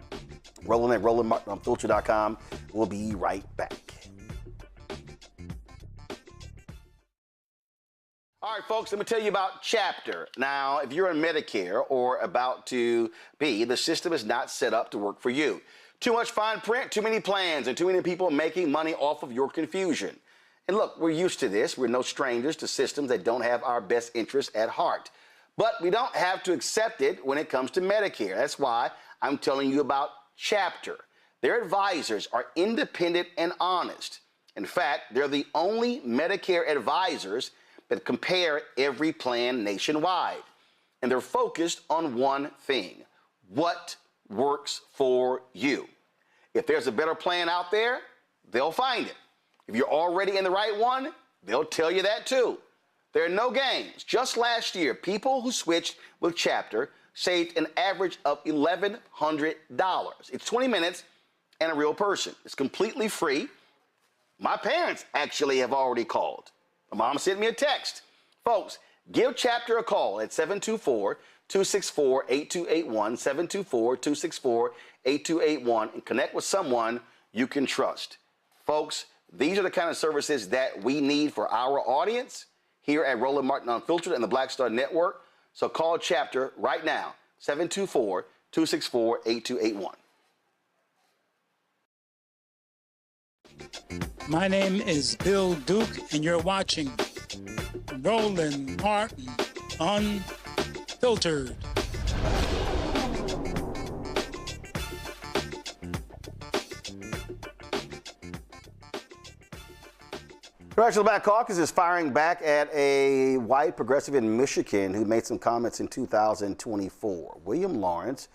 Roland at RolandMartinUnfiltered.com. We'll be right back. All right, folks, let me tell you about Chapter. Now, if you're in Medicare or about to be, the system is not set up to work for you. Too much fine print, too many plans, and too many people making money off of your confusion. And look, we're used to this. We're no strangers to systems that don't have our best interests at heart. But we don't have to accept it when it comes to Medicare. That's why I'm telling you about Chapter. Their advisors are independent and honest. In fact, they're the only Medicare advisors that compare every plan nationwide. And they're focused on one thing: what works for you. If there's a better plan out there, they'll find it. If you're already in the right one, they'll tell you that too. There are no games. Just last year, people who switched with Chapter saved an average of $1,100. It's 20 minutes and a real person. It's completely free. My parents actually have already called. My mom sent me a text. Folks, give Chapter a call at 724-264-8281, 724-264-8281, and connect with someone you can trust. Folks, these are the kind of services that we need for our audience here at Roland Martin Unfiltered and the Black Star Network. So call Chapter right now, 724-264-8281. My name is Bill Duke, and you're watching Roland Martin Unfiltered. Congressional Black Caucus is firing back at a white progressive in Michigan who made some comments in 2024. William Lawrence,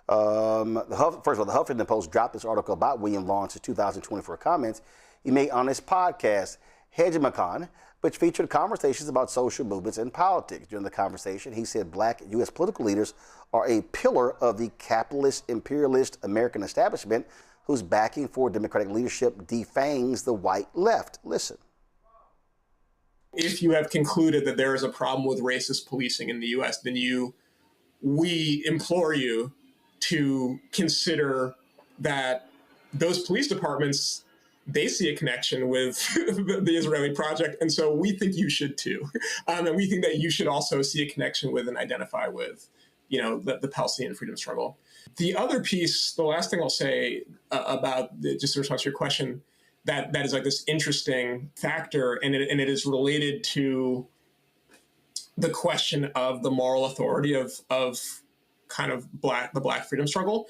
first of all, the Huffington Post dropped this article about William Lawrence's 2024 comments he made on his podcast, Hegemon, which featured conversations about social movements and politics. During the conversation, he said black U.S. political leaders are a pillar of the capitalist, imperialist American establishment whose backing for Democratic leadership defangs the white left. Listen. If you have concluded that there is a problem with racist policing in the U.S., then we implore you to consider that those police departments, they see a connection with the Israeli project, and so we think you should too. And we think that you should also see a connection with and identify with, the Palestinian freedom struggle. The other piece, the last thing I'll say about just in response to your question, that is like this interesting factor, and it is related to the question of the moral authority of kind of the Black freedom struggle,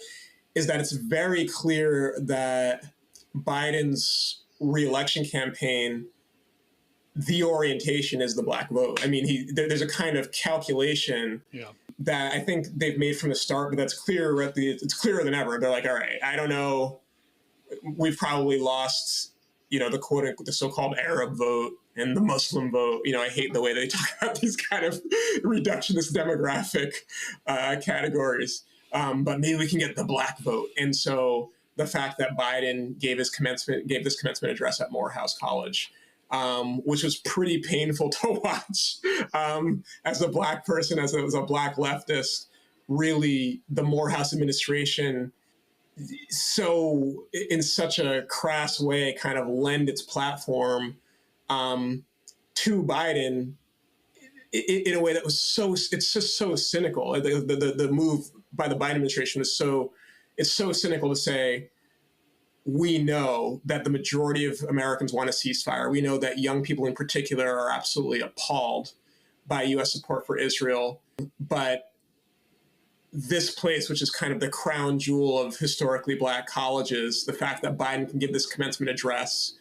is that it's very clear that Biden's re-election campaign, the orientation is the Black vote. I mean, there's a kind of calculation that I think they've made from the start, but that's clear. It's clearer than ever. They're like, all right, I don't know. We've probably lost, the so-called Arab vote and the Muslim vote. I hate the way they talk about these kind of reductionist demographic categories. But maybe we can get the Black vote. And so the fact that Biden gave this commencement address at Morehouse College, which was pretty painful to watch as a Black person, as a Black leftist, really the Morehouse administration so in such a crass way kind of lend its platform to Biden in a way that was it's just so cynical. The move by the Biden administration is it's so cynical to say, we know that the majority of Americans want a ceasefire. We know that young people in particular are absolutely appalled by U.S. support for Israel. But this place, which is kind of the crown jewel of historically Black colleges, the fact that Biden can give this commencement address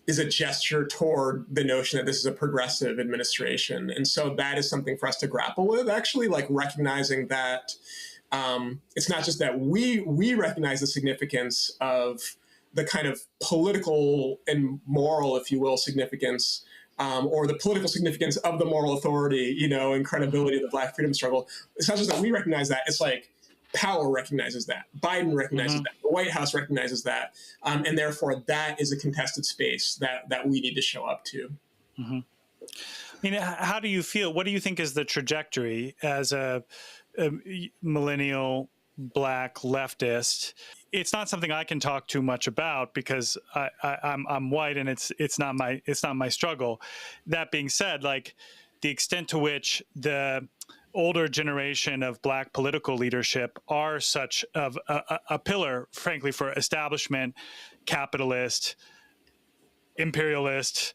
is a gesture toward the notion that this is a progressive administration. And so that is something for us to grapple with, actually, like recognizing that it's not just that we recognize the significance of the kind of political and moral, if you will, significance, or the political significance of the moral authority, and credibility of the Black freedom struggle. It's not just that we recognize that, it's like power recognizes that. Biden recognizes that. The White House recognizes that. And therefore, that is a contested space that we need to show up to. I mean, how do you feel? What do you think is the trajectory as a millennial Black leftist? It's not something I can talk too much about because I'm white and it's not my struggle. That being said, like the extent to which the older generation of Black political leadership are such of a pillar, frankly, for establishment, capitalist, imperialist,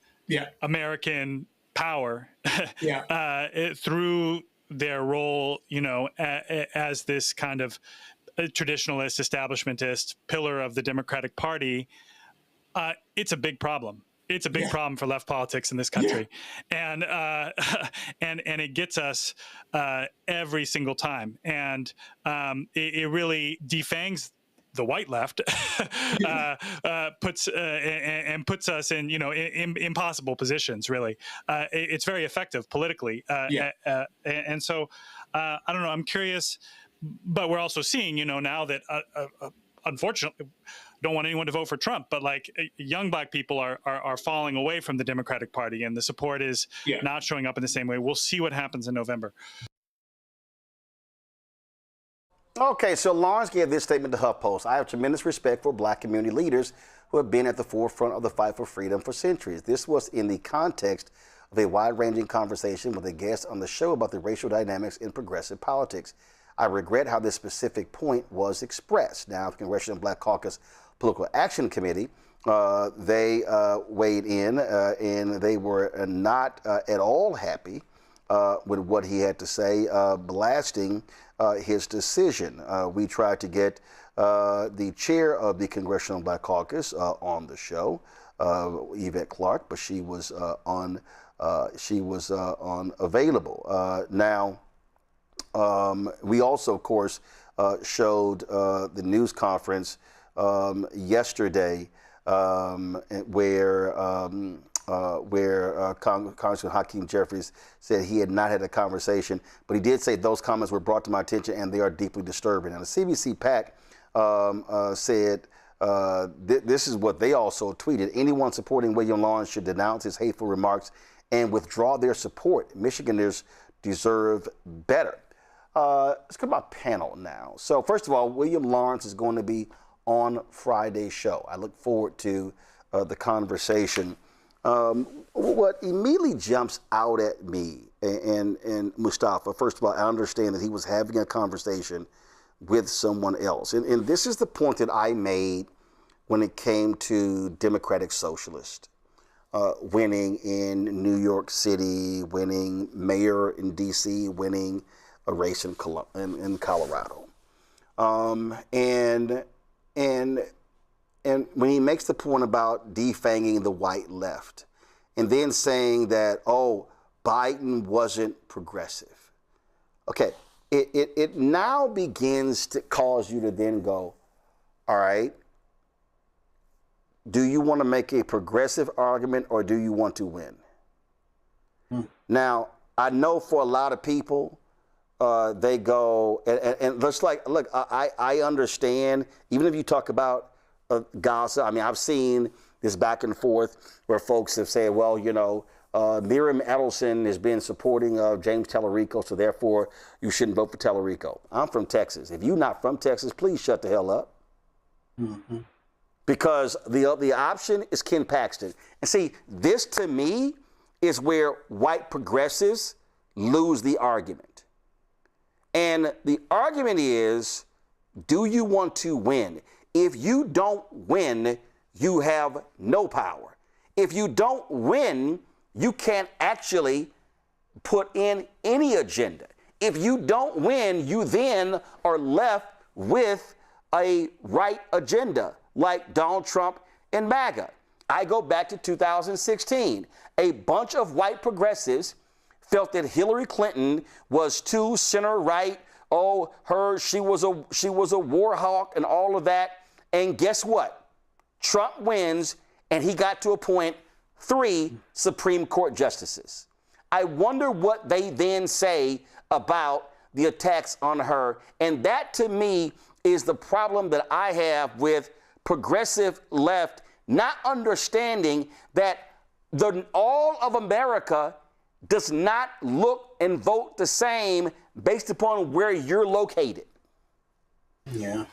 American power, through their role, as this kind of traditionalist, establishmentist pillar of the Democratic Party, it's a big problem. It's a big problem for left politics in this country, and it gets us every single time, and it really defangs the white left, puts us in impossible positions. Really, it's very effective politically, and so I don't know. I'm curious. But we're also seeing, now that, unfortunately, don't want anyone to vote for Trump, but like young Black people are falling away from the Democratic Party, and the support is not showing up in the same way. We'll see what happens in November. Okay, so Lawrence gave this statement to HuffPost. I have tremendous respect for Black community leaders who have been at the forefront of the fight for freedom for centuries. This was in the context of a wide-ranging conversation with a guest on the show about the racial dynamics in progressive politics. I regret how this specific point was expressed. Now, the Congressional Black Caucus Political Action Committee, they weighed in and they were not at all happy with what he had to say, blasting his decision. We tried to get the chair of the Congressional Black Caucus on the show, Yvette Clarke, but she was unavailable. Now, we also, of course, showed the news conference yesterday where Congressman Hakeem Jeffries said he had not had a conversation, but he did say those comments were brought to my attention and they are deeply disturbing. And the CBC PAC said this is what they also tweeted: anyone supporting William Lawrence should denounce his hateful remarks and withdraw their support. Michiganders deserve better. Let's go to my panel now. So first of all, William Lawrence is going to be on Friday's show. I look forward to the conversation. What immediately jumps out at me and Mustafa, first of all, I understand that he was having a conversation with someone else. And this is the point that I made when it came to Democratic Socialist, winning in New York City, winning mayor in D.C., winning a race in Colorado. And when he makes the point about defanging the white left and then saying that, oh, Biden wasn't progressive. Okay, it now begins to cause you to then go, all right, do you want to make a progressive argument or do you want to win? Now, I know for a lot of people, they go, and just like, look, I understand, even if you talk about Gaza, I mean, I've seen this back and forth where folks have said, well, you know, Miriam Edelson has been supporting James Tallarico, so therefore you shouldn't vote for Tallarico. I'm from Texas. If you're not from Texas, please shut the hell up. Mm-hmm. Because the option is Ken Paxton. And see, this to me is where white progressives lose the argument. And the argument is, do you want to win? If you don't win, you have no power. If you don't win, you can't actually put in any agenda. If you don't win, you then are left with a right agenda, like Donald Trump and MAGA. I go back to 2016. A bunch of white progressives felt that Hillary Clinton was too center-right. Oh, she was a war hawk and all of that. And guess what? Trump wins, and he got to appoint 3 Supreme Court justices. I wonder what they then say about the attacks on her. And that, to me, is the problem that I have with progressive left not understanding that all of America does not look and vote the same based upon where you're located. Yeah.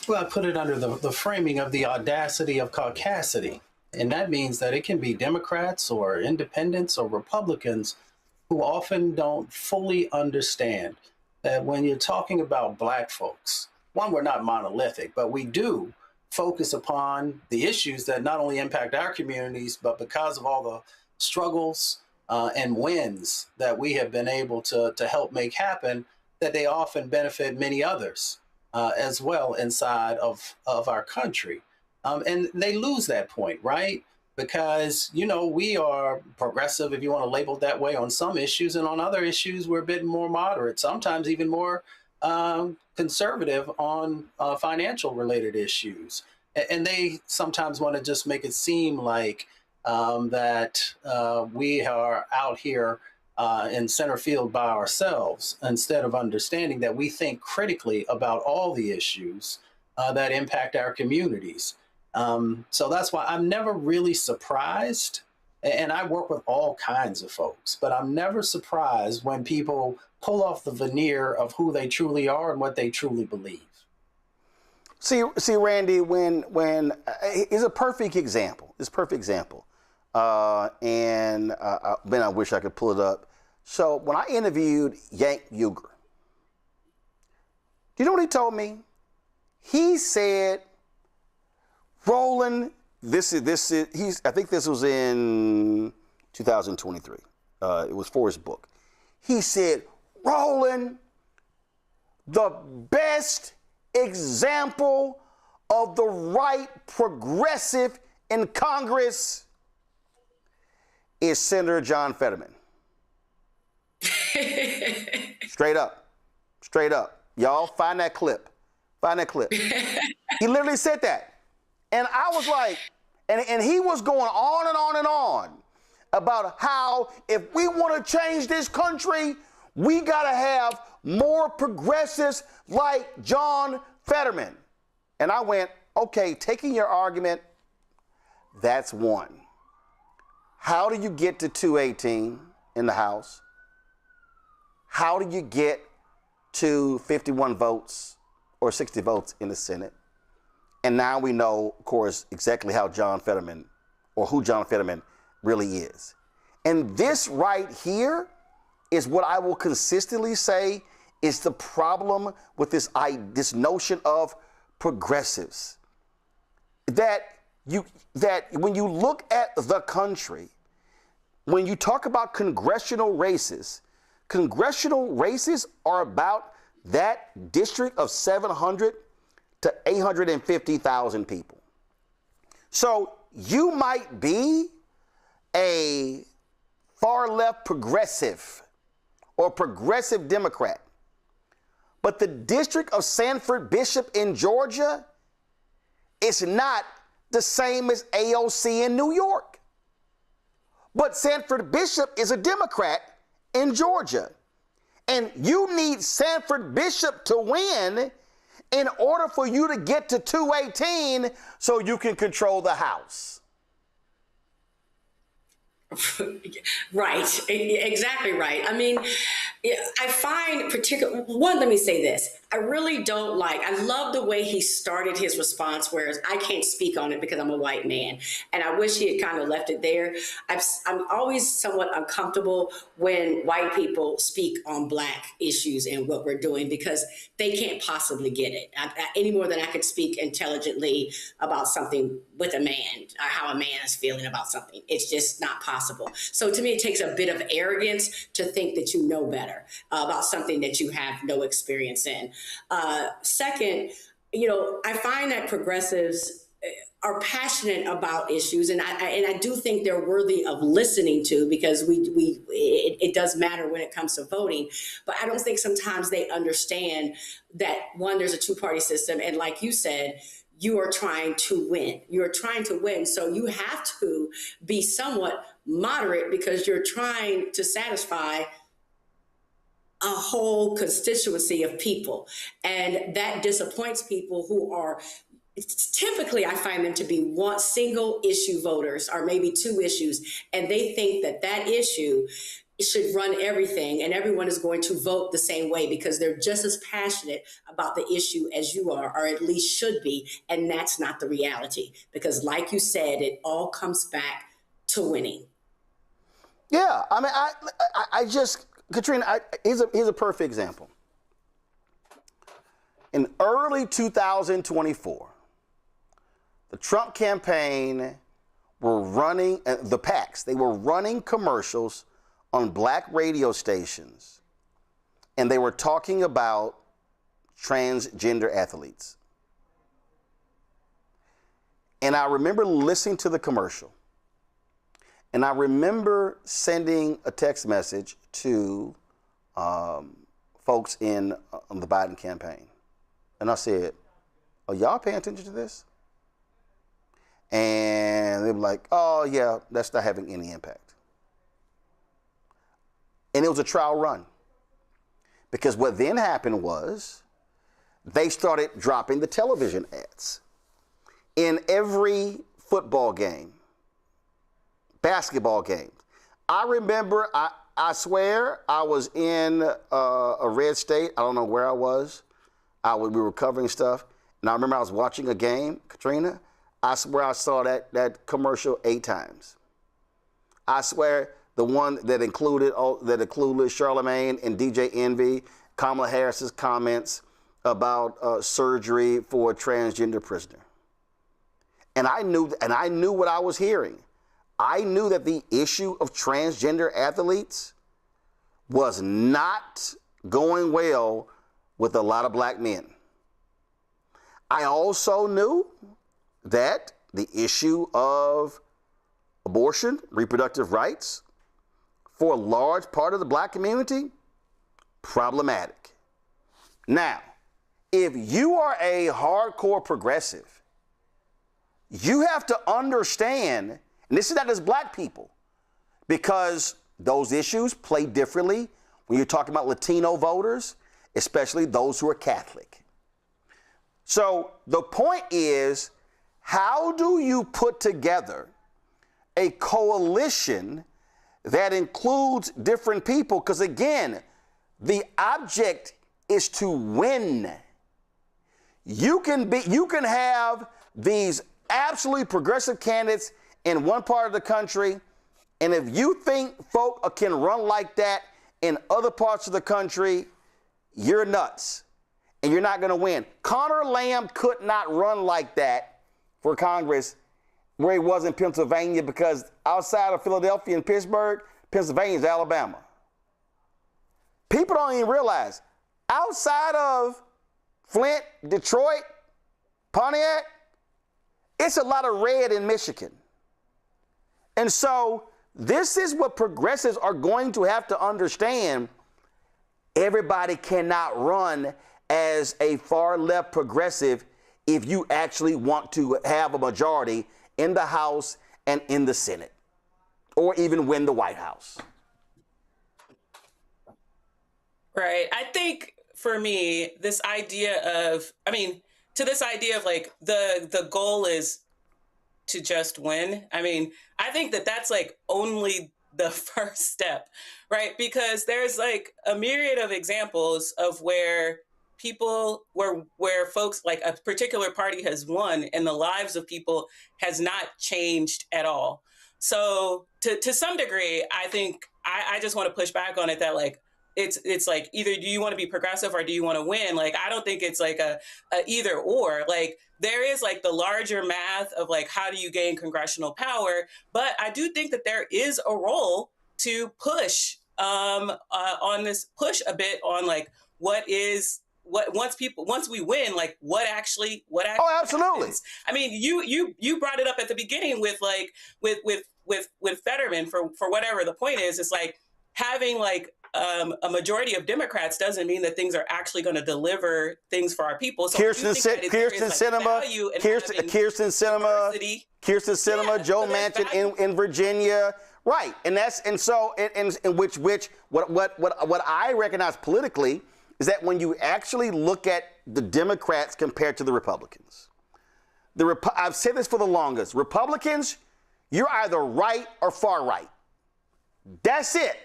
Well, I put it under the framing of the audacity of caucasity. And that means that it can be Democrats or independents or Republicans who often don't fully understand that when you're talking about Black folks, one, we're not monolithic, but we do focus upon the issues that not only impact our communities, but because of all the struggles and wins that we have been able to help make happen, that they often benefit many others as well inside of our country. And they lose that point, right? Because, you know, we are progressive, if you want to label it that way, on some issues, and on other issues, we're a bit more moderate, sometimes even more conservative on financial related issues. And they sometimes want to just make it seem like that we are out here in center field by ourselves, instead of understanding that we think critically about all the issues that impact our communities. So that's why I'm never really surprised, and I work with all kinds of folks, but I'm never surprised when people pull off the veneer of who they truly are and what they truly believe. See, Randy, when is a perfect example. It's a perfect example. And man, I wish I could pull it up. So when I interviewed Yank Yeager, do you know what he told me? He said, Roland, I think this was in 2023. It was for his book. He said, Roland, the best example of the right progressive in Congress is Senator John Fetterman. Straight up. Straight up. Y'all find that clip. Find that clip. He literally said that. And I was like, and he was going on and on and on about how if we want to change this country, we got to have more progressives like John Fetterman. And I went, okay, taking your argument, that's one. How do you get to 218 in the House? How do you get to 51 votes or 60 votes in the Senate? And now we know, of course, exactly how John Fetterman, or who John Fetterman really is. And this right here is what I will consistently say is the problem with this notion of progressives. That when you look at the country, when you talk about congressional races are about that district of 700 to 850,000 people. So you might be a far left progressive or progressive Democrat, but the district of Sanford Bishop in Georgia is not the same as AOC in New York. But Sanford Bishop is a Democrat in Georgia. And you need Sanford Bishop to win in order for you to get to 218 so you can control the House. Right, exactly right. I mean, I find let me say this. I really don't I love the way he started his response, whereas I can't speak on it because I'm a white man. And I wish he had kind of left it there. I'm always somewhat uncomfortable when white people speak on Black issues and what we're doing because they can't possibly get it any more than I could speak intelligently about something with a man, or how a man is feeling about something. It's just not possible. So to me, it takes a bit of arrogance to think that you know better about something that you have no experience in. Second, I find that progressives are passionate about issues, and I do think they're worthy of listening to because it does matter when it comes to voting. But I don't think sometimes they understand that, one, there's a two-party system, and like you said, you are trying to win. You're trying to win, so you have to be somewhat moderate because you're trying to satisfy a whole constituency of people. And that disappoints people who are, typically I find them to be single issue voters or maybe two issues. And they think that issue should run everything and everyone is going to vote the same way because they're just as passionate about the issue as you are, or at least should be. And that's not the reality because like you said, it all comes back to winning. Yeah, I mean, I just, Katrina, here's a perfect example. In early 2024, the Trump campaign were running, the PACs, they were running commercials on Black radio stations, and they were talking about transgender athletes. And I remember listening to the commercial, and I remember sending a text message to folks in the Biden campaign. And I said, are y'all paying attention to this? And they were like, oh yeah, that's not having any impact. And it was a trial run. Because what then happened was they started dropping the television ads. In every football game, basketball game. I remember, I swear, I was in a red state. I don't know where I was. We were covering stuff. And I remember I was watching a game, Katrina. I swear I saw that commercial 8 times. I swear the one that included Charlemagne and DJ Envy, Kamala Harris's comments about surgery for a transgender prisoner. And I knew what I was hearing. I knew that the issue of transgender athletes was not going well with a lot of Black men. I also knew that the issue of abortion, reproductive rights, for a large part of the black community, problematic. Now, if you are a hardcore progressive, you have to understand, and this is not just black people, because those issues play differently when you're talking about Latino voters, especially those who are Catholic. So the point is, how do you put together a coalition that includes different people? Because again, the object is to win. You can have these absolutely progressive candidates in one part of the country, and if you think folk can run like that in other parts of the country, you're nuts, and you're not going to win. Connor Lamb could not run like that for Congress where he was in Pennsylvania, because outside of Philadelphia and Pittsburgh, Pennsylvania is Alabama. People don't even realize, outside of Flint, Detroit, Pontiac, it's a lot of red in Michigan. And so this is what progressives are going to have to understand. Everybody cannot run as a far left progressive if you actually want to have a majority in the House and in the Senate, or even win the White House. Right. I think for me, this idea of, this idea of like the goal is to just win. I think that that's like only the first step, right? Because there's like a myriad of examples of where people, where folks, like a particular party has won and the lives of people has not changed at all. So to some degree, I think I just want to push back on it, that like, it's like, either do you want to be progressive or do you want to win? Like, I don't think it's like a either or. Like, there is like the larger math of like, how do you gain congressional power? But I do think that there is a role to push on this, push a bit on like once we win, like what actually Oh, absolutely. happens. You brought it up at the beginning with Fetterman for whatever the point is. It's like having like a majority of Democrats doesn't mean that things are actually going to deliver things for our people. So Kyrsten Sinema, Joe Manchin in Virginia, right? And what I recognize politically is that when you actually look at the Democrats compared to the Republicans, I've said this for the longest: Republicans, you're either right or far right. That's it.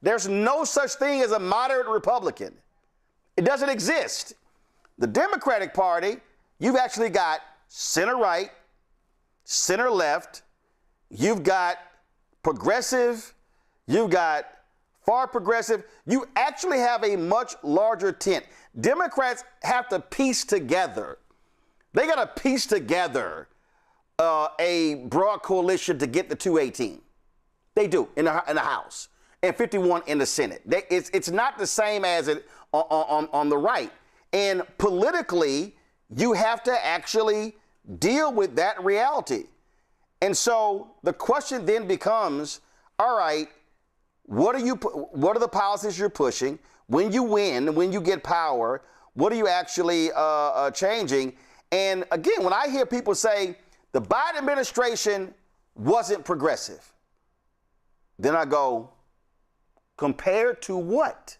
There's no such thing as a moderate Republican. It doesn't exist. The Democratic Party, you've actually got center right, center left, you've got progressive, you've got far progressive. You actually have a much larger tent. Democrats have to piece together. They got to piece together a broad coalition to get the 218. They do in the House. And 51 in the Senate. It's not the same as it on the right. And politically, you have to actually deal with that reality. And so the question then becomes, all right, what are the policies you're pushing? When you win, when you get power, what are you actually changing? And again, when I hear people say the Biden administration wasn't progressive, then I go, compared to what?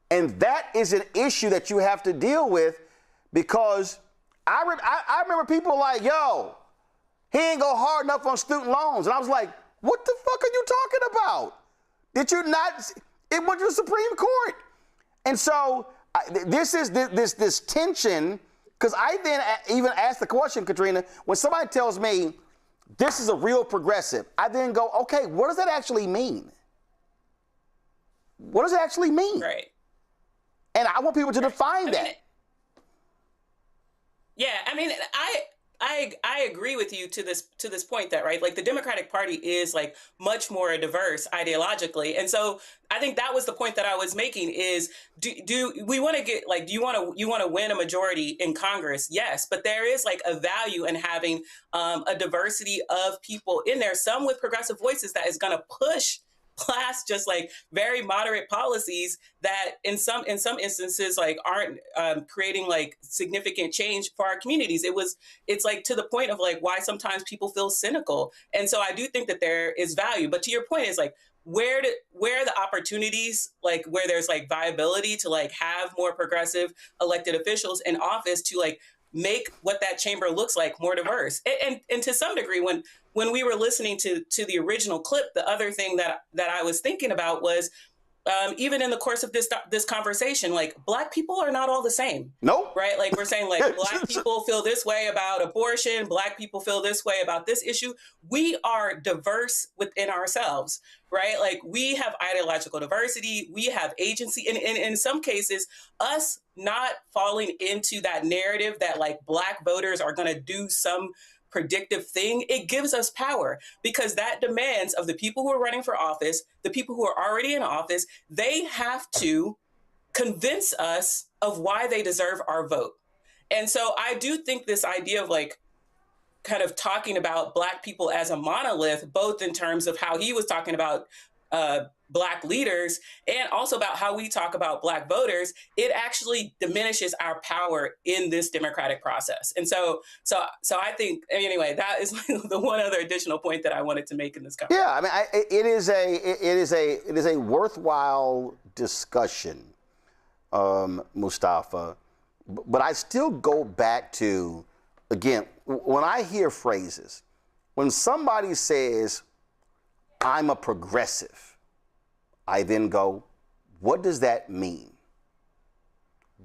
And that is an issue that you have to deal with, because I remember people like, yo, he ain't go hard enough on student loans. And I was like, what the fuck are you talking about? Did you not? It went to the Supreme Court. And so this is this tension, because I then even asked the question, Katrina, when somebody tells me, this is a real progressive, I then go, okay, what does that actually mean? What does it actually mean? Right. And I want people to define that. I agree with you to this point that, right, like the Democratic Party is like much more diverse ideologically, and so I think that was the point that I was making is do we want to get like do you want to win a majority in Congress? Yes, but there is like a value in having a diversity of people in there, some with progressive voices that is going to push past just like very moderate policies that in some instances like aren't creating like significant change for our communities. It's like to the point of like why sometimes people feel cynical. And so I do think that there is value. But to your point is like where are the opportunities, like where there's like viability to like have more progressive elected officials in office to like make what that chamber looks like more diverse. And to some degree, when we were listening to the original clip, the other thing that I was thinking about was even in the course of this conversation, like Black people are not all the same. Nope. Right? Like we're saying like Black people feel this way about abortion. Black people feel this way about this issue. We are diverse within ourselves, right? Like we have ideological diversity. We have agency. And in some cases, us not falling into that narrative that like Black voters are going to do some predictive thing, it gives us power because that demands of the people who are running for office, the people who are already in office, they have to convince us of why they deserve our vote. And so I do think this idea of like kind of talking about Black people as a monolith, both in terms of how he was talking about Black leaders and also about how we talk about Black voters, it actually diminishes our power in this democratic process. And so I think, anyway, that is the one other additional point that I wanted to make in this conversation. Yeah, I mean, it is a worthwhile discussion, Mustafa. But I still go back to, again, when I hear phrases, when somebody says, I'm a progressive, I then go, what does that mean?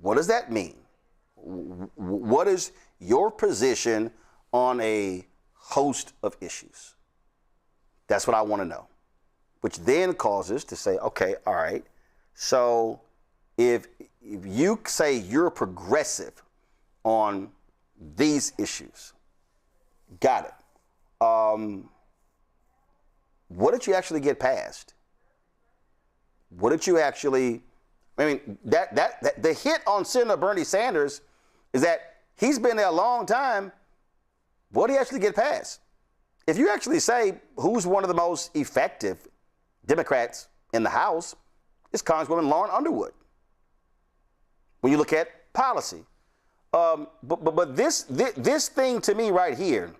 What does that mean? What is your position on a host of issues? That's what I want to know. Which then causes to say, okay, all right, so if you say you're progressive on these issues, got it. What did you actually get passed? What did you actually, I mean, that the hit on Senator Bernie Sanders is that he's been there a long time. What did he actually get passed? If you actually say who's one of the most effective Democrats in the House, it's Congresswoman Lauren Underwood. When you look at policy. But this thing to me right here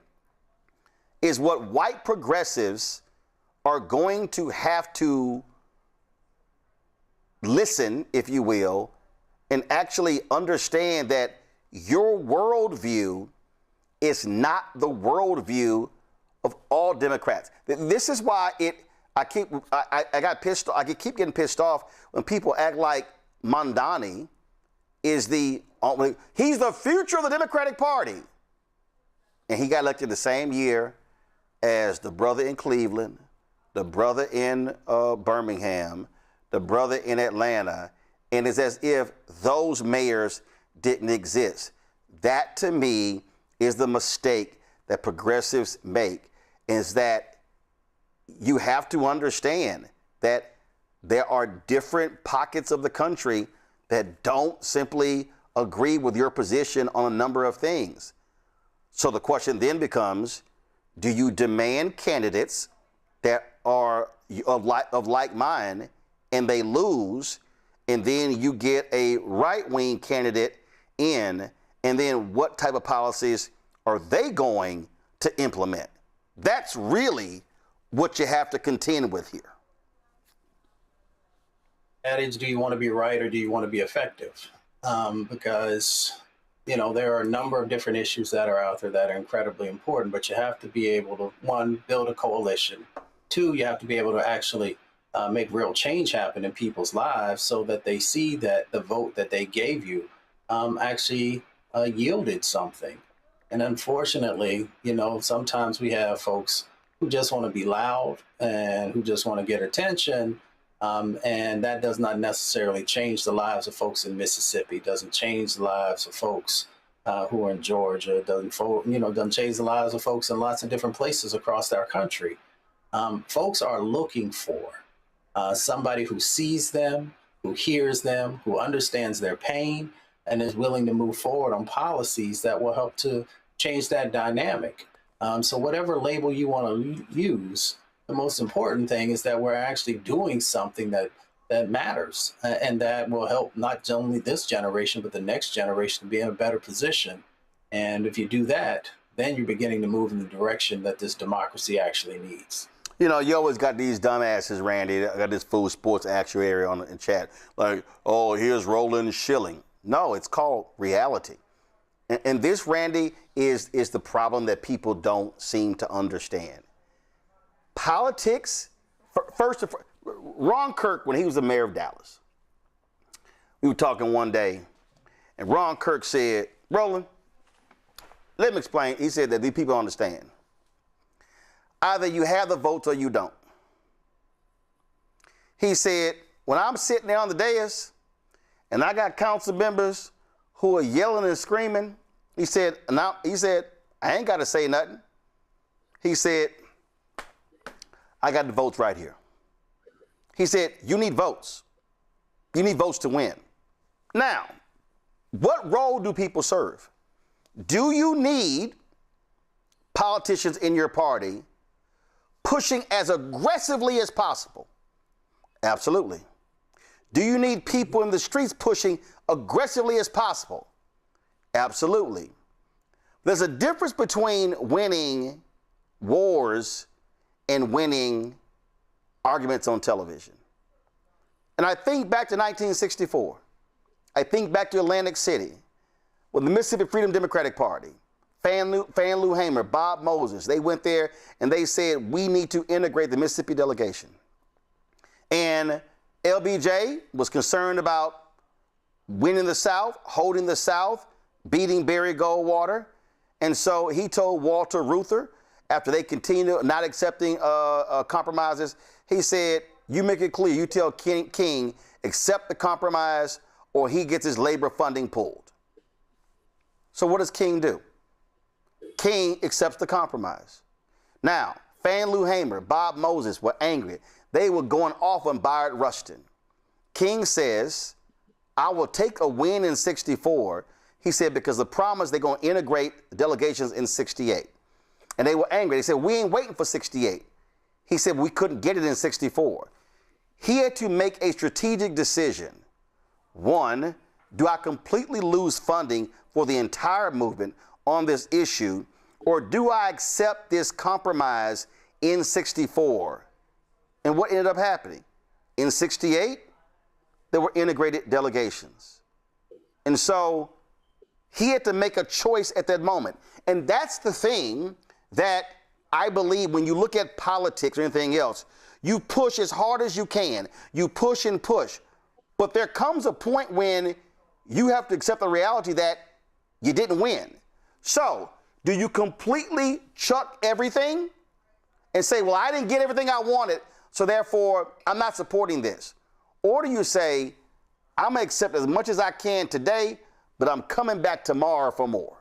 is what white progressives are going to have to listen, if you will, and actually understand that your worldview is not the worldview of all Democrats. This is why I keep getting pissed off when people act like Mondani is he's the future of the Democratic Party. And he got elected the same year as the brother in Cleveland, the brother in Birmingham, the brother in Atlanta, and it's as if those mayors didn't exist. That, to me, is the mistake that progressives make, is that you have to understand that there are different pockets of the country that don't simply agree with your position on a number of things. So the question then becomes, do you demand candidates that are of like mind and they lose, and then you get a right-wing candidate in, and then what type of policies are they going to implement? That's really what you have to contend with here. That is, do you want to be right or do you want to be effective? Because, you know, there are a number of different issues that are out there that are incredibly important, but you have to be able to, one, build a coalition. Two, you have to be able to actually make real change happen in people's lives so that they see that the vote that they gave you actually yielded something. And unfortunately, you know, sometimes we have folks who just want to be loud and who just want to get attention. And that does not necessarily change the lives of folks in Mississippi, doesn't change the lives of folks who are in Georgia, done changed the lives of folks in lots of different places across our country. Folks are looking for somebody who sees them, who hears them, who understands their pain, and is willing to move forward on policies that will help to change that dynamic. So whatever label you want to use, the most important thing is that we're actually doing something that matters and that will help not only this generation, but the next generation to be in a better position. And if you do that, then you're beginning to move in the direction that this democracy actually needs. You know, you always got these dumbasses, Randy. I got this fool sports actuary on in chat. Like, oh, here's Roland shilling. No, it's called reality. And this, Randy, is the problem that people don't seem to understand. Politics, first, Ron Kirk, when he was the mayor of Dallas, we were talking one day, and Ron Kirk said, Roland, let me explain. He said that these people understand. Either you have the votes or you don't. He said, when I'm sitting there on the dais and I got council members who are yelling and screaming, he said, I ain't got to say nothing. He said, I got the votes right here. He said, you need votes. You need votes to win. Now, what role do people serve? Do you need politicians in your party pushing as aggressively as possible? Absolutely. Do you need people in the streets pushing aggressively as possible? Absolutely. There's a difference between winning wars and winning arguments on television. And I think back to 1964. I think back to Atlantic City with the Mississippi Freedom Democratic Party. Fanlou Hamer, Bob Moses, they went there and they said, we need to integrate the Mississippi delegation. And LBJ was concerned about winning the South, holding the South, beating Barry Goldwater. And so he told Walter Reuther, after they continued not accepting compromises, he said, you make it clear, you tell King, accept the compromise or he gets his labor funding pulled. So what does King do? King accepts the compromise. Now, Fanlou Hamer, Bob Moses were angry. They were going off on Bayard Rustin. King says, I will take a win in 64. He said, because the promise they're going to integrate delegations in 68. And they were angry. They said, we ain't waiting for 68. He said, we couldn't get it in 64. He had to make a strategic decision. One, do I completely lose funding for the entire movement on this issue, or do I accept this compromise in 64? And what ended up happening? In 68, there were integrated delegations. And so he had to make a choice at that moment. And that's the thing that I believe when you look at politics or anything else, you push as hard as you can. You push and push. But there comes a point when you have to accept the reality that you didn't win. So, do you completely chuck everything and say, well, I didn't get everything I wanted, so therefore I'm not supporting this? Or do you say, I'm going to accept as much as I can today, but I'm coming back tomorrow for more?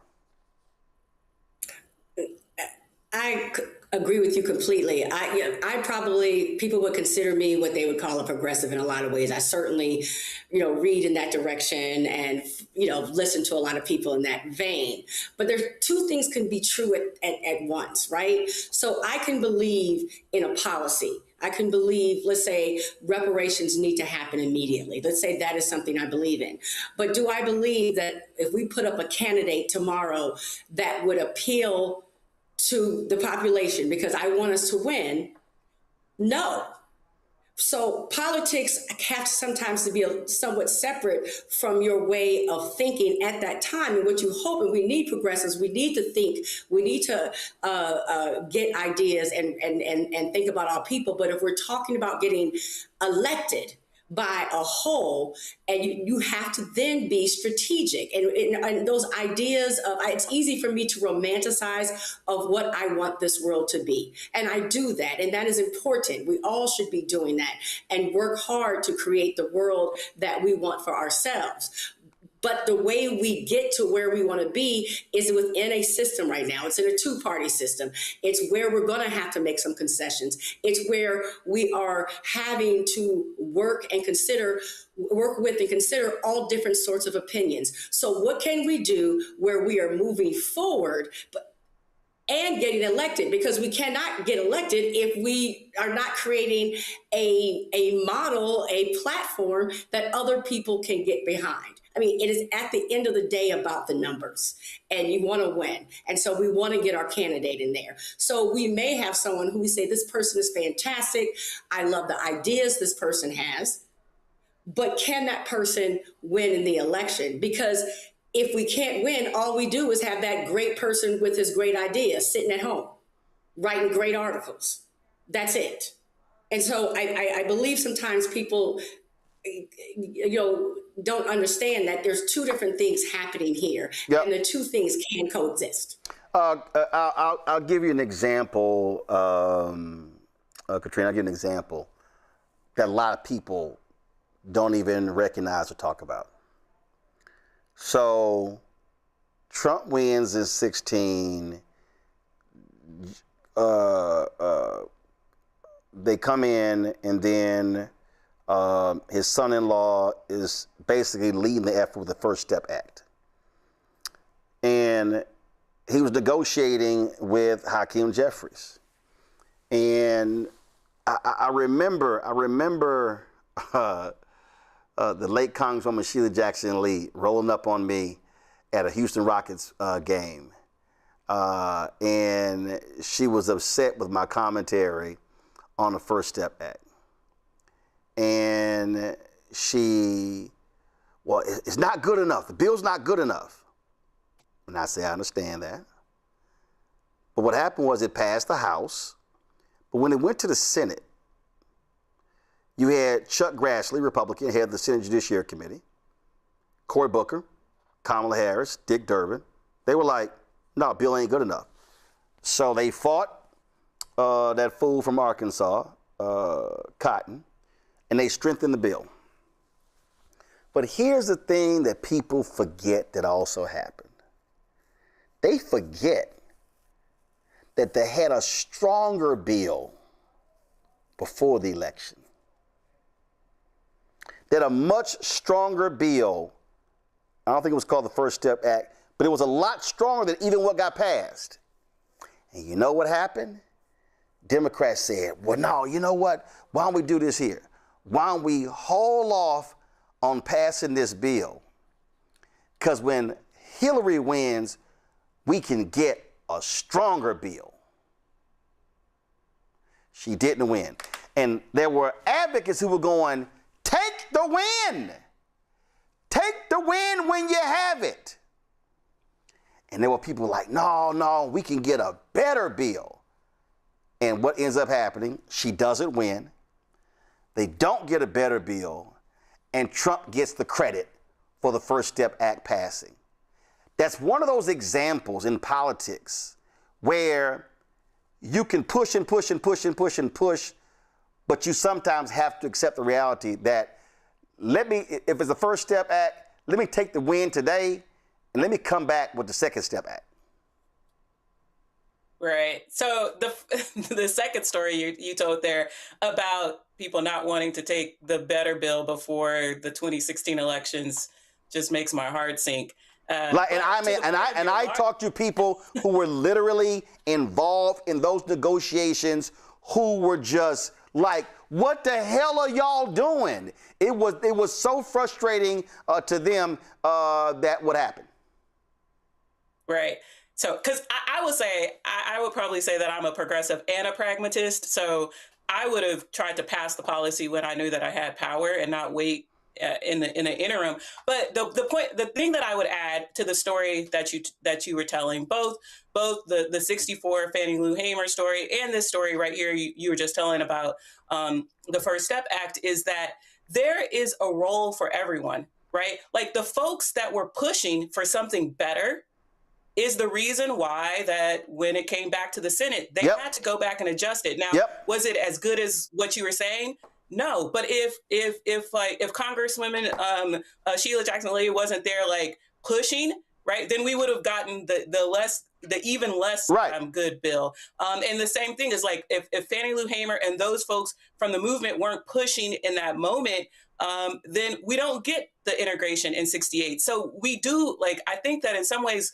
I agree with you completely. I probably, people would consider me what they would call a progressive in a lot of ways. I certainly, read in that direction and, listen to a lot of people in that vein. But there's two things can be true at once, right? So I can believe in a policy. I can believe, let's say, reparations need to happen immediately. Let's say that is something I believe in. But do I believe that if we put up a candidate tomorrow that would appeal to the population because I want us to win? No. So politics have sometimes to be somewhat separate from your way of thinking at that time and what you hope. And we need progressives. We need to think. We need to get ideas and think about our people. But if we're talking about getting elected by a whole, and you have to then be strategic. And those ideas of, it's easy for me to romanticize of what I want this world to be. And I do that, and that is important. We all should be doing that and work hard to create the world that we want for ourselves. But the way we get to where we want to be is within a system right now. It's in a two-party system. It's where we're going to have to make some concessions. It's where we are having to work with and consider all different sorts of opinions. So what can we do where we are moving forward, and getting elected? Because we cannot get elected if we are not creating a model, a platform that other people can get behind. I mean, it is at the end of the day about the numbers, and you want to win. And so we want to get our candidate in there. So we may have someone who we say, this person is fantastic. I love the ideas this person has, but can that person win in the election? Because if we can't win, all we do is have that great person with his great ideas sitting at home, writing great articles. That's it. And so I believe sometimes people, don't understand that there's two different things happening here, and the two things can coexist. I'll give you an example, Katrina. I'll give you an example that a lot of people don't even recognize or talk about. So Trump wins in 2016. They come in, and then his son-in-law is basically leading the effort with the First Step Act. And he was negotiating with Hakeem Jeffries. And I remember the late Congresswoman Sheila Jackson Lee rolling up on me at a Houston Rockets game. And she was upset with my commentary on the First Step Act. And it's not good enough. The bill's not good enough. And I say, I understand that. But what happened was it passed the House. But when it went to the Senate, you had Chuck Grassley, Republican, head of the Senate Judiciary Committee, Cory Booker, Kamala Harris, Dick Durbin. They were like, no, bill ain't good enough. So they fought that fool from Arkansas, Cotton, and they strengthened the bill. But here's the thing that people forget that also happened. They forget that they had a stronger bill before the election. That a much stronger bill, I don't think it was called the First Step Act, but it was a lot stronger than even what got passed. And you know what happened? Democrats said, well, no, you know what? Why don't we do this here? Why don't we hold off on passing this bill? Because when Hillary wins, we can get a stronger bill. She didn't win. And there were advocates who were going, take the win. Take the win when you have it. And there were people like, no, we can get a better bill. And what ends up happening, she doesn't win. They don't get a better bill, and Trump gets the credit for the First Step Act passing. That's one of those examples in politics where you can push and push and push and push and push, but you sometimes have to accept the reality that if it's the First Step Act, let me take the win today, and let me come back with the Second Step Act. Right. So the second story you told there about people not wanting to take the better bill before the 2016 elections just makes my heart sink. I talked to people who were literally involved in those negotiations who were just like, what the hell are y'all doing? It was so frustrating to them that what happened. Right. So, because I would say, I would probably say that I'm a progressive and a pragmatist. So I would have tried to pass the policy when I knew that I had power and not wait in the interim. But the thing that I would add to the story that you were telling, both the 64 Fannie Lou Hamer story and this story right here you were just telling about the First Step Act, is that there is a role for everyone, right? Like the folks that were pushing for something better is the reason why that when it came back to the Senate, they had to go back and adjust it. Now, was it as good as what you were saying? No, but if Congresswoman Sheila Jackson-Lee wasn't there like pushing, right, then we would have gotten the even less good bill. And the same thing is like if Fannie Lou Hamer and those folks from the movement weren't pushing in that moment, then we don't get the integration in 68. So we do, like, I think that in some ways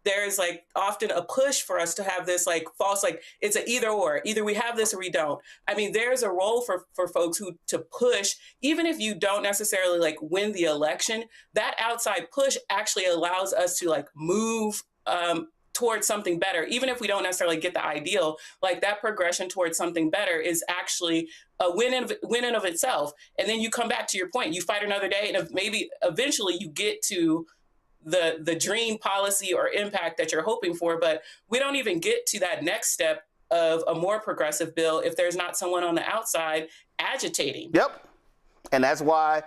there's like often a push for us to have this like false, like it's an either or, either we have this or we don't. I mean, there's a role for folks to push, even if you don't necessarily like win the election, that outside push actually allows us to like move towards something better. Even if we don't necessarily get the ideal, like that progression towards something better is actually a win in of itself. And then you come back to your point, you fight another day, and maybe eventually you get to the dream policy or impact that you're hoping for, but we don't even get to that next step of a more progressive bill if there's not someone on the outside agitating. Yep. And that's why,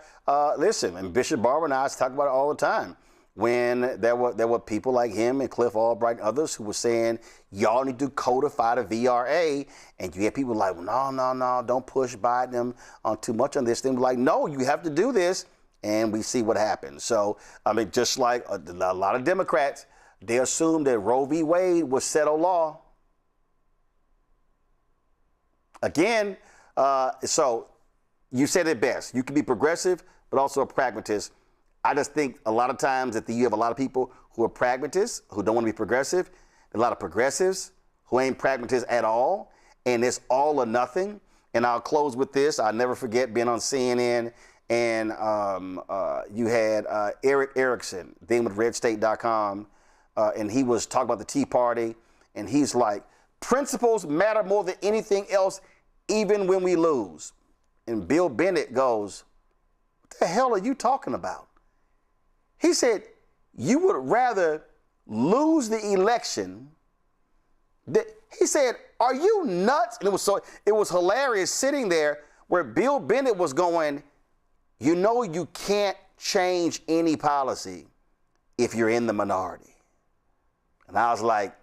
listen, and Bishop Barber and I talk about it all the time, when there were people like him and Cliff Albright and others who were saying, y'all need to codify the VRA, and you had people like, well, no, don't push Biden on too much on this thing. Like, no, you have to do this. And we see what happens. So, I mean, just like a lot of Democrats, they assume that Roe v. Wade was settled law. Again, so you said it best. You can be progressive, but also a pragmatist. I just think a lot of times that you have a lot of people who are pragmatists, who don't want to be progressive, a lot of progressives who ain't pragmatists at all, and it's all or nothing. And I'll close with this. I'll never forget being on CNN, and you had Eric Erickson, then with RedState.com, and he was talking about the Tea Party, and he's like, principles matter more than anything else, even when we lose. And Bill Bennett goes, what the hell are you talking about? He said, you would rather lose the election. He said, are you nuts? And it was hilarious sitting there where Bill Bennett was going, you know you can't change any policy if you're in the minority. And I was like,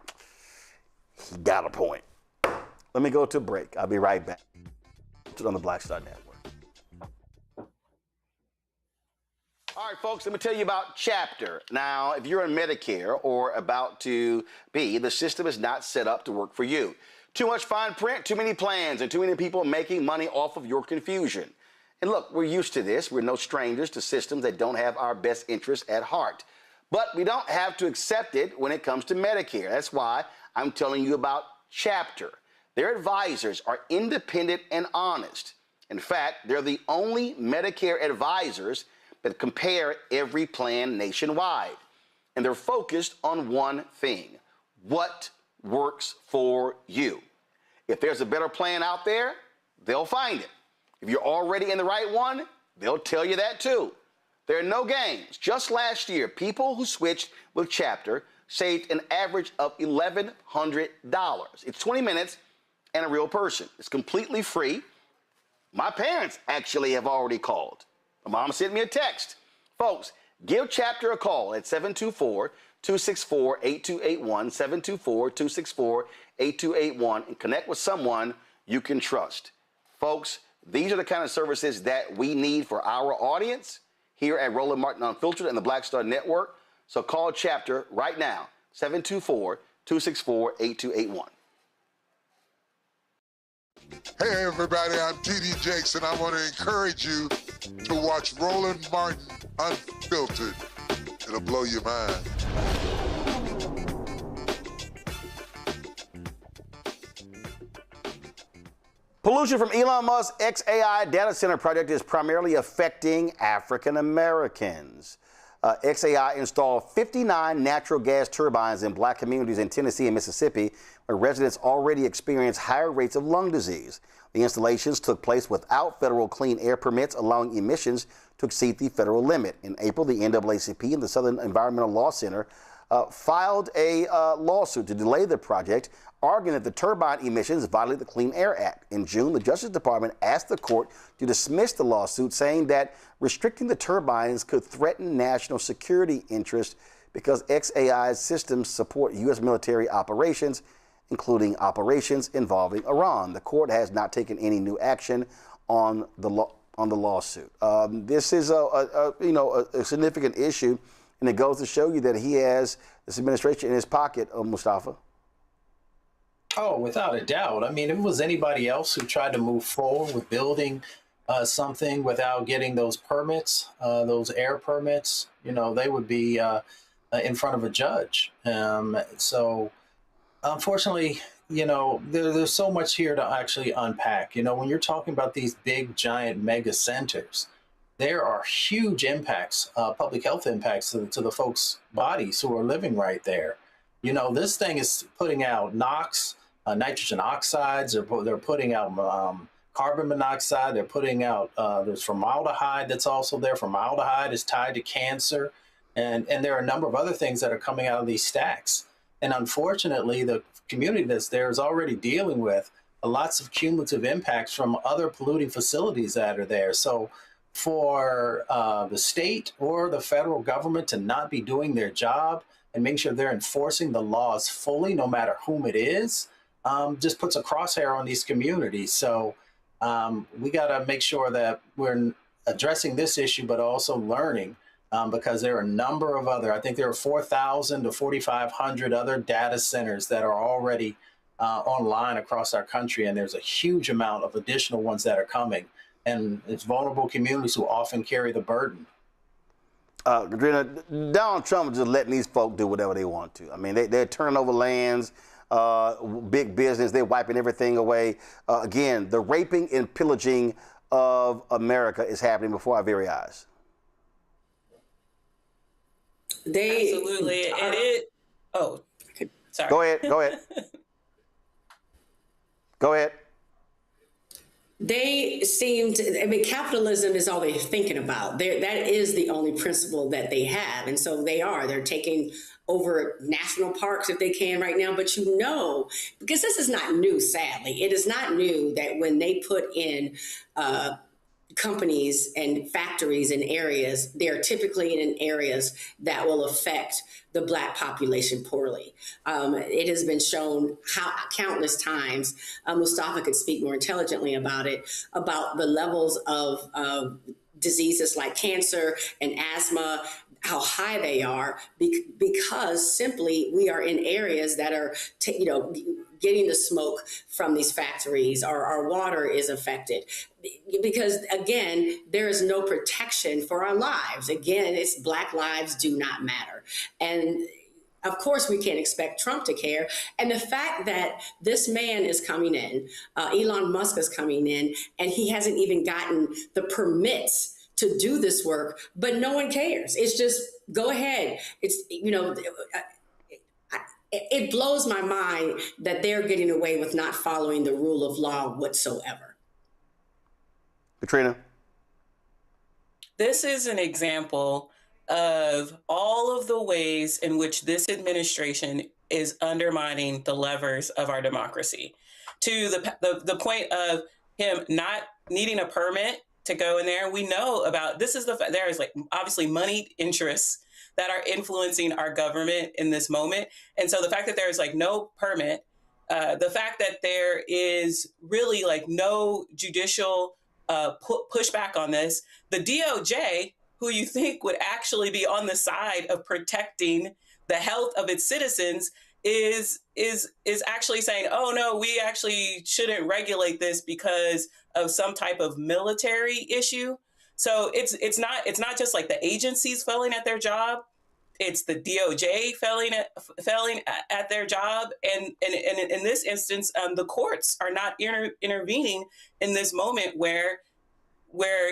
he got a point. Let me go to a break. I'll be right back. On the Black Star Network. All right, folks, let me tell you about Chapter. Now, if you're on Medicare or about to be, the system is not set up to work for you. Too much fine print, too many plans, and too many people making money off of your confusion. And look, we're used to this. We're no strangers to systems that don't have our best interests at heart. But we don't have to accept it when it comes to Medicare. That's why I'm telling you about Chapter. Their advisors are independent and honest. In fact, they're the only Medicare advisors that compare every plan nationwide. And they're focused on one thing: what works for you. If there's a better plan out there, they'll find it. If you're already in the right one, they'll tell you that too. There are no games. Just last year, people who switched with Chapter saved an average of $1,100. It's 20 minutes and a real person. It's completely free. My parents actually have already called. My mom sent me a text. Folks, give Chapter a call at 724-264-8281, 724-264-8281, and connect with someone you can trust. Folks, these are the kind of services that we need for our audience here at Roland Martin Unfiltered and the Black Star Network. So call Chapter right now, 724-264-8281. Hey everybody, I'm T.D. Jakes, and I want to encourage you to watch Roland Martin Unfiltered. It'll blow your mind. Pollution from Elon Musk's xAI data center project is primarily affecting African Americans. xAI installed 59 natural gas turbines in black communities in Tennessee and Mississippi, where residents already experience higher rates of lung disease. The installations took place without federal clean air permits, allowing emissions to exceed the federal limit. In April, the NAACP and the Southern Environmental Law Center filed a lawsuit to delay the project, arguing that the turbine emissions violate the Clean Air Act. In June, the Justice Department asked the court to dismiss the lawsuit, saying that restricting the turbines could threaten national security interests because xAI's systems support U.S. military operations, including operations involving Iran. The court has not taken any new action on the lawsuit. This is a significant issue, and it goes to show you that he has this administration in his pocket, Mustafa. Oh, without a doubt. I mean, if it was anybody else who tried to move forward with building something without getting those permits, those air permits, they would be in front of a judge. So unfortunately, there's so much here to actually unpack. When you're talking about these big, giant mega centers, there are huge impacts, public health impacts to the folks' bodies who are living right there. This thing is putting out NOx, nitrogen oxides, they're putting out carbon monoxide, they're putting out, there's formaldehyde that's also there. Formaldehyde is tied to cancer, and there are a number of other things that are coming out of these stacks. And unfortunately, the community that's there is already dealing with lots of cumulative impacts from other polluting facilities that are there. So for the state or the federal government to not be doing their job and making sure they're enforcing the laws fully, no matter whom it is, just puts a crosshair on these communities. So we got to make sure that we're addressing this issue, but also learning, because there are a number of other, I think there are 4,000 to 4,500 other data centers that are already online across our country. And there's a huge amount of additional ones that are coming. And it's vulnerable communities who often carry the burden. Katrina, Donald Trump is just letting these folk do whatever they want to. I mean, they're turning over lands, big business, they're wiping everything away. Again, the raping and pillaging of America is happening before our very eyes. Absolutely. Sorry. Go ahead. Go ahead. They seem to, capitalism is all they're thinking about. That is the only principle that they have. And so they're taking over national parks if they can right now. But because this is not new, sadly, it is not new that when they put in companies and factories in areas, they're typically in areas that will affect the Black population poorly. It has been shown countless times, Mustafa could speak more intelligently about it, about the levels of diseases like cancer and asthma, how high they are, because simply we are in areas that are, getting the smoke from these factories, or our water is affected. Because again, there is no protection for our lives. Again, it's Black lives do not matter. And of course, we can't expect Trump to care. And the fact that this man is coming in, Elon Musk is coming in, and he hasn't even gotten the permits to do this work, but no one cares. It's just, go ahead. It's, it blows my mind that they're getting away with not following the rule of law whatsoever. Katrina? This is an example of all of the ways in which this administration is undermining the levers of our democracy, to the point of him not needing a permit to go in there. We know about, there is obviously moneyed interests that are influencing our government in this moment. And so the fact that there's no permit, the fact that there is really no judicial pushback on this, the DOJ, who you think would actually be on the side of protecting the health of its citizens, is actually saying, oh no, we actually shouldn't regulate this because of some type of military issue. So it's not just the agencies failing at their job, it's the DOJ failing at their job, and in this instance, the courts are not intervening in this moment where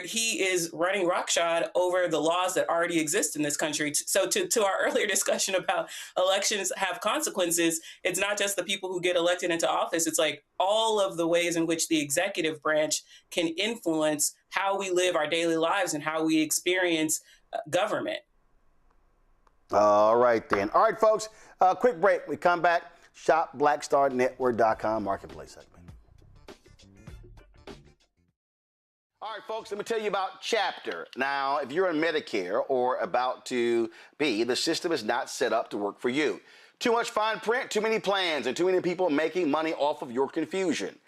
he is running roughshod over the laws that already exist in this country. So to our earlier discussion about elections have consequences, it's not just the people who get elected into office. It's all of the ways in which the executive branch can influence how we live our daily lives and how we experience government. All right, then. All right, folks, quick break. We come back. ShopBlackStarNetwork.com marketplace segment. All right, folks, let me tell you about Chapter. Now, if you're on Medicare or about to be, the system is not set up to work for you. Too much fine print, too many plans, and too many people making money off of your confusion.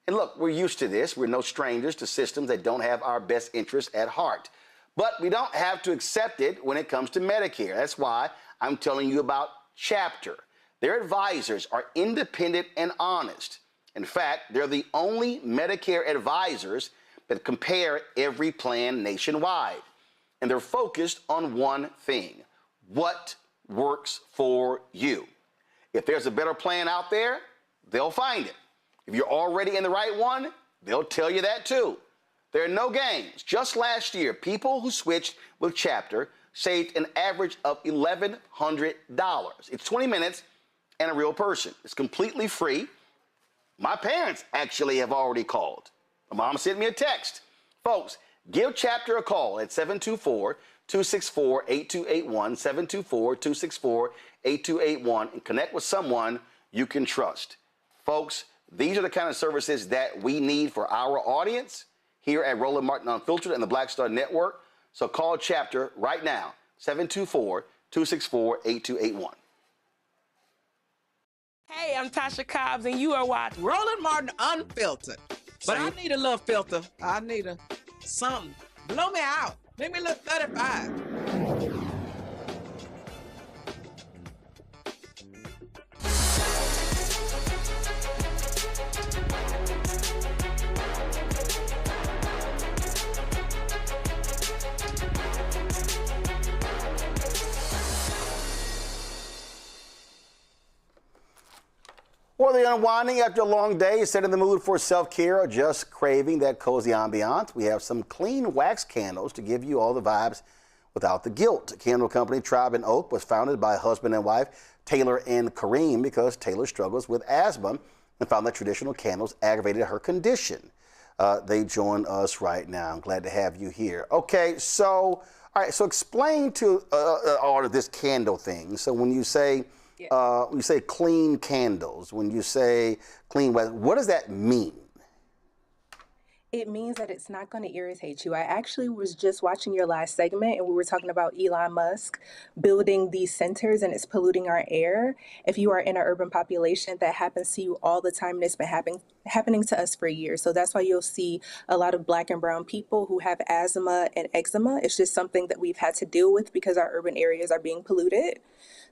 And look, we're used to this. We're no strangers to systems that don't have our best interests at heart. But we don't have to accept it when it comes to Medicare. That's why I'm telling you about Chapter. Their advisors are independent and honest. In fact, they're the only Medicare advisors that compare every plan nationwide. And they're focused on one thing: what works for you. If there's a better plan out there, they'll find it. If you're already in the right one, they'll tell you that too. There are no games. Just last year, people who switched with Chapter saved an average of $1,100. It's 20 minutes and a real person. It's completely free. My parents actually have already called. My mom sent me a text. Folks, give Chapter a call at 724-264-8281, 724-264-8281, and connect with someone you can trust. Folks, these are the kind of services that we need for our audience here at Roland Martin Unfiltered and the Black Star Network. So call Chapter right now, 724-264-8281. Hey, I'm Tasha Cobbs, and you are watching Roland Martin Unfiltered. But I need a little filter. I need something. Blow me out. Make me look 35. Or the unwinding after a long day, set in the mood for self-care, or just craving that cozy ambiance, we have some clean wax candles to give you all the vibes without the guilt. Candle company Tribe and Oak was founded by husband and wife Taylor and Kareem because Taylor struggles with asthma and found that traditional candles aggravated her condition. They join us right now. I'm glad to have you here. Okay, so all right, so explain to all of this candle thing. So when you say clean candles, when you say clean wax, what does that mean? It means that it's not going to irritate you. I actually was just watching your last segment, and we were talking about Elon Musk building these centers, and it's polluting our air. If you are in an urban population, that happens to you all the time, and it's been happening to us for years. So that's why you'll see a lot of Black and brown people who have asthma and eczema. It's just something that we've had to deal with because our urban areas are being polluted.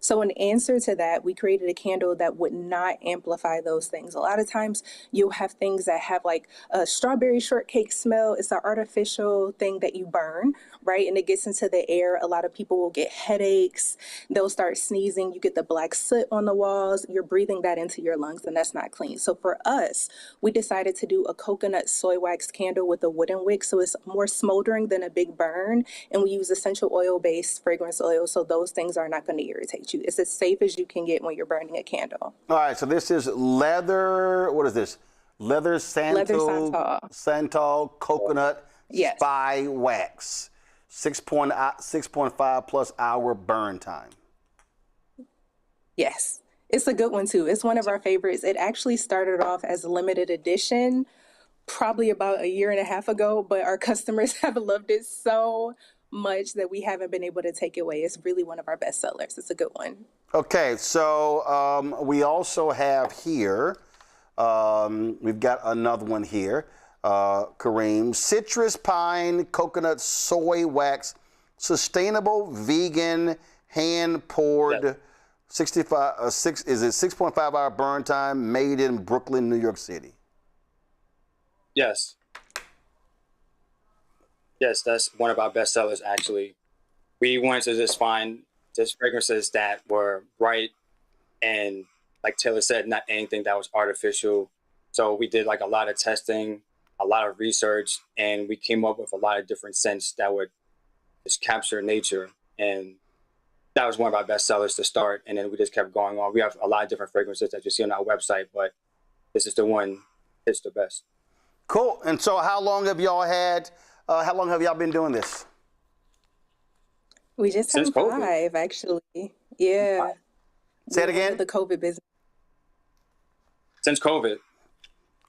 So in answer to that, we created a candle that would not amplify those things. A lot of times you'll have things that have like a strawberry shortcake smell. It's an artificial thing that you burn, right? And it gets into the air. A lot of people will get headaches. They'll start sneezing. You get the black soot on the walls. You're breathing that into your lungs, and that's not clean. So for us, we decided to do a coconut soy wax candle with a wooden wick. So it's more smoldering than a big burn. And we use essential oil-based fragrance oil. So those things are not going to irritate you. It's as safe as you can get when you're burning a candle. All right, so this is leather, what is this? Leather santal coconut spy wax. 6.5 plus hour burn time. Yes, it's a good one too. It's one of our favorites. It actually started off as a limited edition probably about 1.5 years ago, but our customers have loved it so much that we haven't been able to take it away. It's really one of our best sellers. It's a good one. Okay, so we also have here, we've got another one here, Kareem, citrus pine coconut soy wax, sustainable vegan hand poured 6.5 hour burn time, made in Brooklyn, New York City. Yes. Yes, that's one of our best sellers, actually. We wanted to just find just fragrances that were bright and, like Taylor said, not anything that was artificial. So we did like a lot of testing, a lot of research, and we came up with a lot of different scents that would just capture nature. And that was one of our best sellers to start. And then we just kept going on. We have a lot of different fragrances that you see on our website, but this is the one that's the best. Cool. And so how long have y'all been doing this? We just had 5, actually. Yeah. Say it again? The COVID business. Since COVID.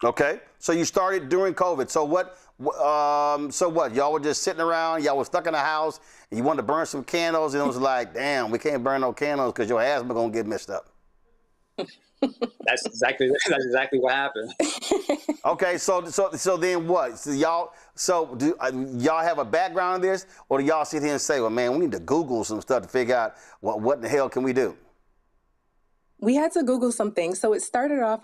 Okay. So you started during COVID. So what? Y'all were just sitting around, y'all were stuck in the house, and you wanted to burn some candles, and it was like, damn, we can't burn no candles because your asthma gonna get messed up. That's exactly what happened. Okay, so then what? So do y'all have a background in this, or do y'all sit here and say, well, man, we need to Google some stuff to figure out what in the hell can we do? We had to Google some things. So it started off,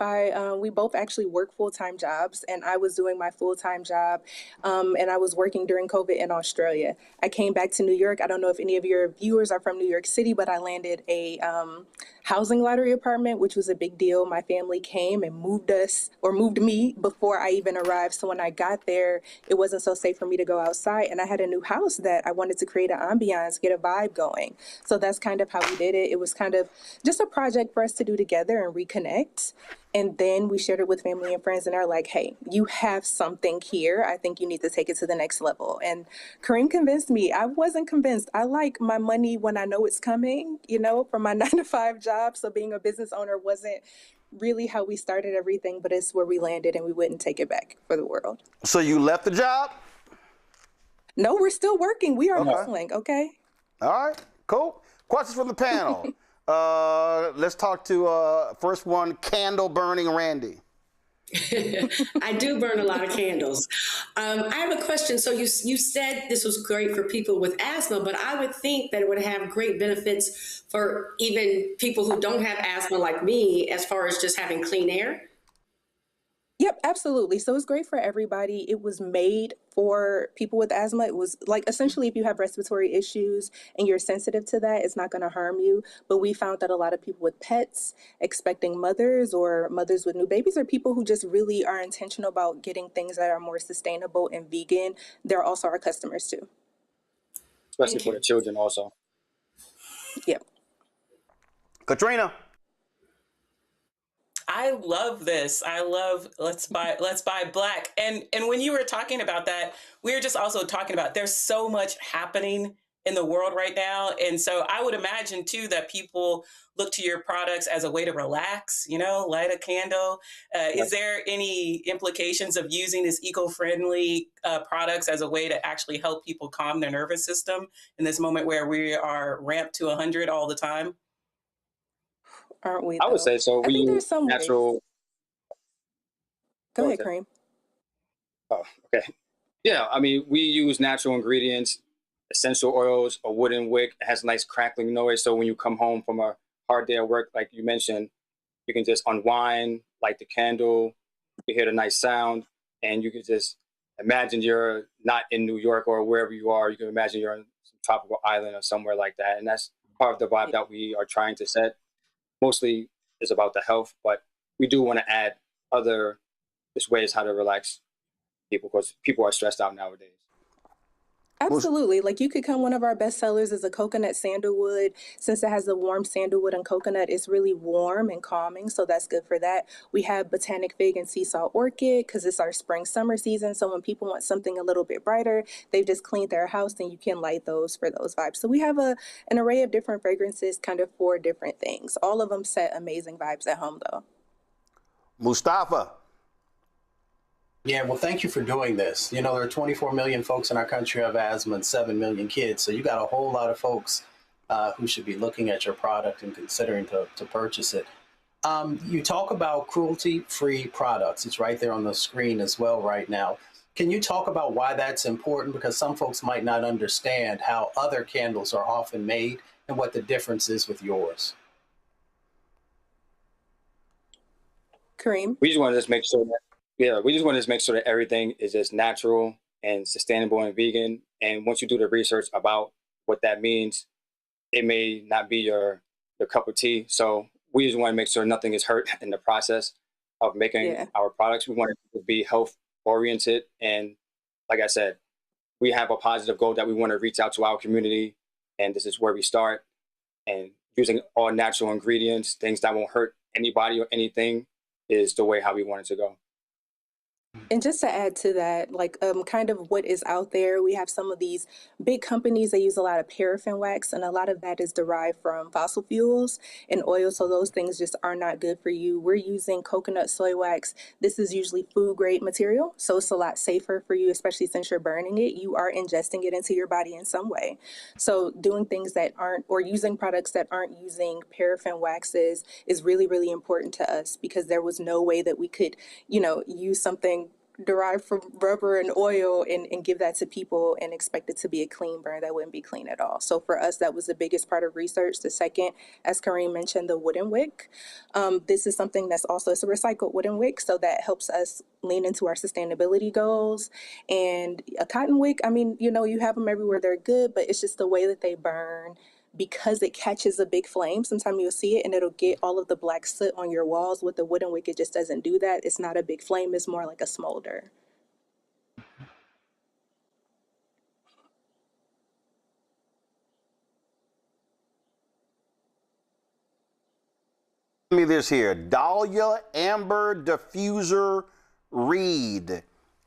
we both actually work full-time jobs, and I was doing my full-time job, and I was working during COVID in Australia. I came back to New York. I don't know if any of your viewers are from New York City, but I landed a housing lottery apartment, which was a big deal. My family came and moved me before I even arrived. So when I got there, it wasn't so safe for me to go outside, and I had a new house that I wanted to create an ambiance, get a vibe going. So that's kind of how we did it. It was kind of just a project for us to do together and reconnect. And then we shared it with family and friends, and they're like, hey, you have something here. I think you need to take it to the next level. And Kareem convinced me. I wasn't convinced. I like my money when I know it's coming, from my 9-to-5 job. So being a business owner wasn't really how we started everything, but it's where we landed, and we wouldn't take it back for the world. So you left the job? No, we're still working. We are hustling, okay? All right, cool. Questions from the panel. Let's talk to first one, candle burning Randy. I do burn a lot of candles. I have a question. So you said this was great for people with asthma, but I would think that it would have great benefits for even people who don't have asthma like me, as far as just having clean air. Yep, absolutely. So it's great for everybody. It was made for people with asthma. It was like, essentially, if you have respiratory issues and you're sensitive to that, it's not going to harm you. But we found that a lot of people with pets, expecting mothers, or mothers with new babies, or people who just really are intentional about getting things that are more sustainable and vegan, they're also our customers too. Especially for the children also. Yep. Katrina. I love this. I love let's buy black. And when you were talking about that, we were just also talking about there's so much happening in the world right now. And so I would imagine too that people look to your products as a way to relax, light a candle. Is there any implications of using these eco-friendly products as a way to actually help people calm their nervous system in this moment where we are ramped to 100 all the time? Aren't we? I would say so. We use natural. Go ahead, Kareem. Oh, okay. Yeah, I mean, we use natural ingredients, essential oils, a wooden wick. It has a nice crackling noise. So when you come home from a hard day at work, like you mentioned, you can just unwind, light the candle, you hear the nice sound, and you can just imagine you're not in New York or wherever you are. You can imagine you're on some tropical island or somewhere like that. And that's part of the vibe that we are trying to set. Mostly is about the health, but we do want to add other just ways how to relax people, because people are stressed out nowadays. Absolutely. Like, you could come, one of our best sellers is a coconut sandalwood. Since it has the warm sandalwood and coconut, it's really warm and calming. So that's good for that. We have botanic fig and sea salt orchid because it's our spring summer season. So when people want something a little bit brighter, they've just cleaned their house, then you can light those for those vibes. So we have an array of different fragrances kind of for different things. All of them set amazing vibes at home though. Mustafa. Yeah, well, thank you for doing this. There are 24 million folks in our country who have asthma and 7 million kids. So you got a whole lot of folks who should be looking at your product and considering to purchase it. You talk about cruelty-free products. It's right there on the screen as well right now. Can you talk about why that's important? Because some folks might not understand how other candles are often made and what the difference is with yours. Kareem? We just want to just make sure that everything is just natural and sustainable and vegan. And once you do the research about what that means, it may not be your cup of tea. So we just want to make sure nothing is hurt in the process of making our products. We want it to be health oriented. And like I said, we have a positive goal that we want to reach out to our community. And this is where we start. And using all natural ingredients, things that won't hurt anybody or anything, is the way how we want it to go. And just to add to that, like kind of what is out there, we have some of these big companies that use a lot of paraffin wax, and a lot of that is derived from fossil fuels and oil. So those things just are not good for you. We're using coconut soy wax. This is usually food grade material, so it's a lot safer for you, especially since you're burning it. You are ingesting it into your body in some way. So doing things that aren't, or using products that aren't using paraffin waxes is really, really important to us, because there was no way that we could, use something derived from rubber and oil and give that to people and expect it to be a clean burn. That wouldn't be clean at all. So for us, that was the biggest part of research. The second, as Kareem mentioned, the wooden wick. This is something that's also, it's a recycled wooden wick, so that helps us lean into our sustainability goals. And a cotton wick, I mean, you have them everywhere, they're good, but it's just the way that they burn. Because it catches a big flame, sometimes you'll see it and it'll get all of the black soot on your walls. With the wooden wick, it just doesn't do that. It's not a big flame, it's more like a smolder. Me this here, Dahlia Amber Diffuser Reed.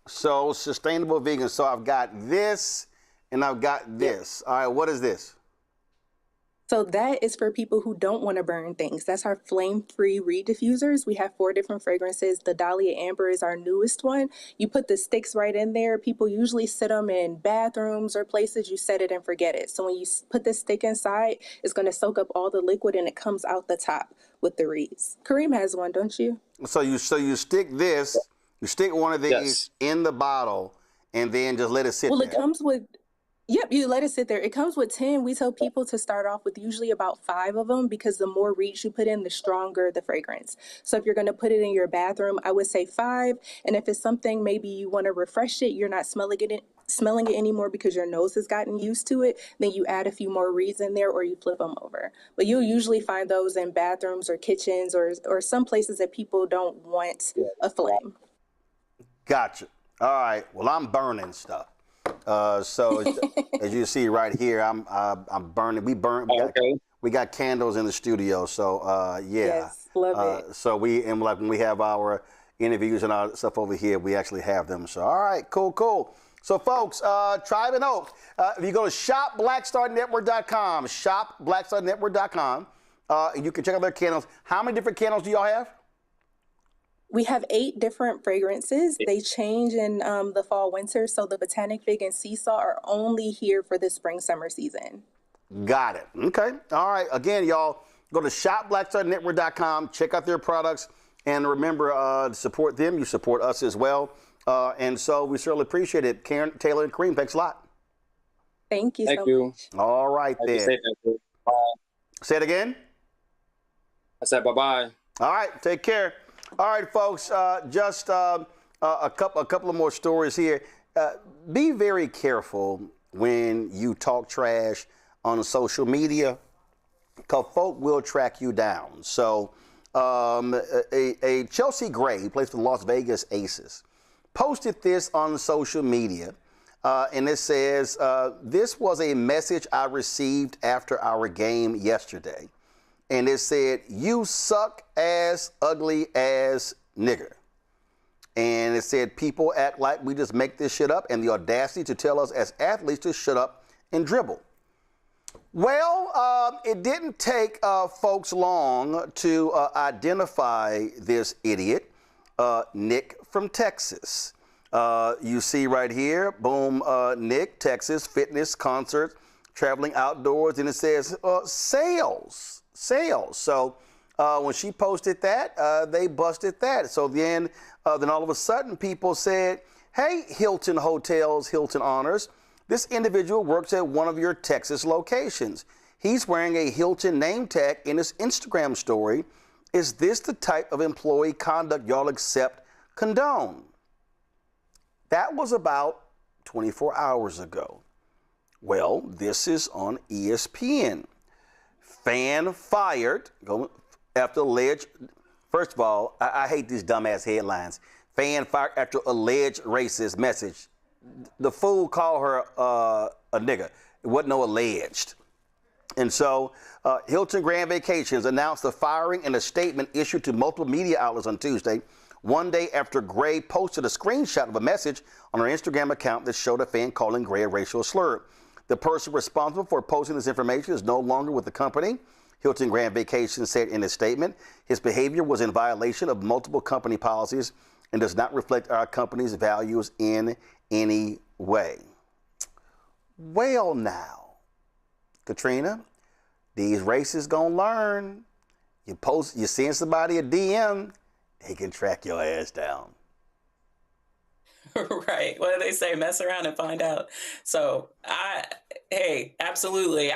So sustainable vegan. So I've got this and I've got this. All right, what is this? So that is for people who don't want to burn things. That's our flame-free reed diffusers. We have 4 different fragrances. The Dahlia Amber is our newest one. You put the sticks right in there. People usually sit them in bathrooms or places. You set it and forget it. So when you put the stick inside, it's going to soak up all the liquid and it comes out the top with the reeds. Kareem has one, don't you? So you stick this, you stick one of these in the bottle and then just let it sit there. Well, it comes with... Yep, you let it sit there. It comes with 10. We tell people to start off with usually about 5 of them, because the more reeds you put in, the stronger the fragrance. So if you're going to put it in your bathroom, I would say 5. And if it's something maybe you want to refresh it, you're not smelling it anymore because your nose has gotten used to it, then you add a few more reeds in there or you flip them over. But you'll usually find those in bathrooms or kitchens or some places that people don't want a flame. Gotcha. All right. Well, I'm burning stuff. So as you see right here, I'm burning. We got candles in the studio. So yeah. Yes, love it. So when we have our interviews and our stuff over here, we actually have them. So all right, cool. So folks, Tribe and Oak, if you go to shopblackstarnetwork.com, shopblackstarnetwork.com, you can check out their candles. How many different candles do y'all have? We have 8 different fragrances. They change in the fall, winter. So the Botanic Fig and Seesaw are only here for the spring, summer season. Got it. Okay. All right. Again, y'all, go to shopblackstarnetwork.com, check out their products, and remember to support them. You support us as well. And so we certainly appreciate it. Karen, Taylor, and Kareem, thanks a lot. Thank you so much. All right, then. Say it again. I said bye-bye. All right. Take care. All right, folks, just a couple of more stories here. Be very careful when you talk trash on social media, because folk will track you down. So a Chelsea Gray, who plays for the Las Vegas Aces, posted this on social media, and it says, this was a message I received after our game yesterday. And it said, "You suck ass, ugly ass nigger." And it said, "People act like we just make this shit up, and the audacity to tell us as athletes to shut up and dribble." Well, it didn't take folks long to identify this idiot, Nick from Texas. You see right here, boom, Nick, Texas, fitness, concert, traveling outdoors, and it says sales. So when she posted that, they busted that. So then all of a sudden people said, "Hey, Hilton Hotels, Hilton Honors, this individual works at one of your Texas locations. He's wearing a Hilton name tag in his Instagram story. Is this the type of employee conduct y'all accept, condone?" That was about 24 hours ago. Well, this is on ESPN. Fan fired after alleged. First of all, I hate these dumbass headlines. Fan fired after alleged racist message. The fool called her a nigger. It wasn't no alleged. And so Hilton Grand Vacations announced the firing in a statement issued to multiple media outlets on Tuesday. one day after Gray posted a screenshot of a message on her Instagram account that showed a fan calling Gray a racial slur. The person responsible for posting this information is no longer with the company. Hilton Grand Vacations said in a statement, his behavior was in violation of multiple company policies and does not reflect our company's values in any way. Well now, Katrina, these racists gonna learn. You send somebody a DM, they can track your ass down. Right. What do they say? Mess around and find out. So hey, absolutely.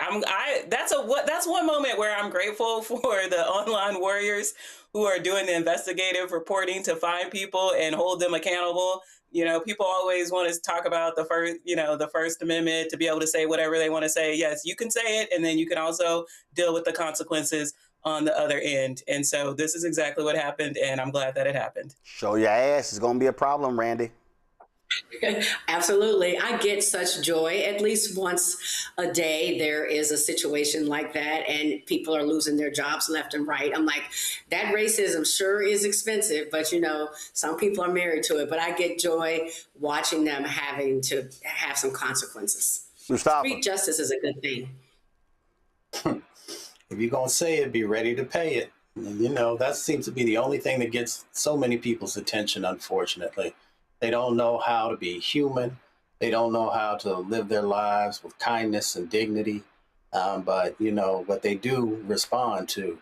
That's one moment where I'm grateful for the online warriors who are doing the investigative reporting to find people and hold them accountable. You know, people always want to talk about the First Amendment, to be able to say whatever they want to say. Yes, you can say it, and then you can also deal with the consequences on the other end. And so this is exactly what happened, and I'm glad that it happened. Show your ass is going to be a problem, Randy. Absolutely. I get such joy. At least once a day, there is a situation like that, and people are losing their jobs left and right. I'm like, that racism sure is expensive, but you know, some people are married to it. But I get joy watching them having to have some consequences. Mustafa. Street justice is a good thing. If you're going to say it, be ready to pay it. And, you know, that seems to be the only thing that gets so many people's attention, unfortunately. They don't know how to be human. They don't know how to live their lives with kindness and dignity. But, you know, what they do respond to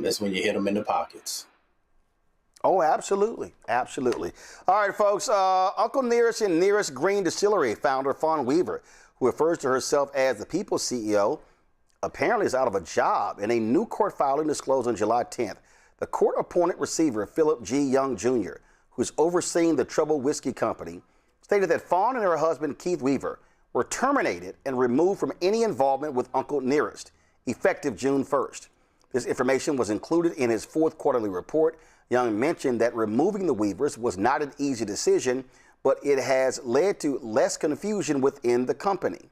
is when you hit them in the pockets. Oh, absolutely. Absolutely. All right, folks. Uncle Nearest and Nearest Green Distillery founder Fawn Weaver, who refers to herself as the People's CEO, apparently is out of a job in a new court filing disclosed on July 10th. The court-appointed receiver, Philip G. Young, Jr., who's overseeing the Trouble Whiskey Company, stated that Fawn and her husband, Keith Weaver, were terminated and removed from any involvement with Uncle Nearest, effective June 1st. This information was included in his fourth quarterly report. Young mentioned that removing the Weavers was not an easy decision, but it has led to less confusion within the company.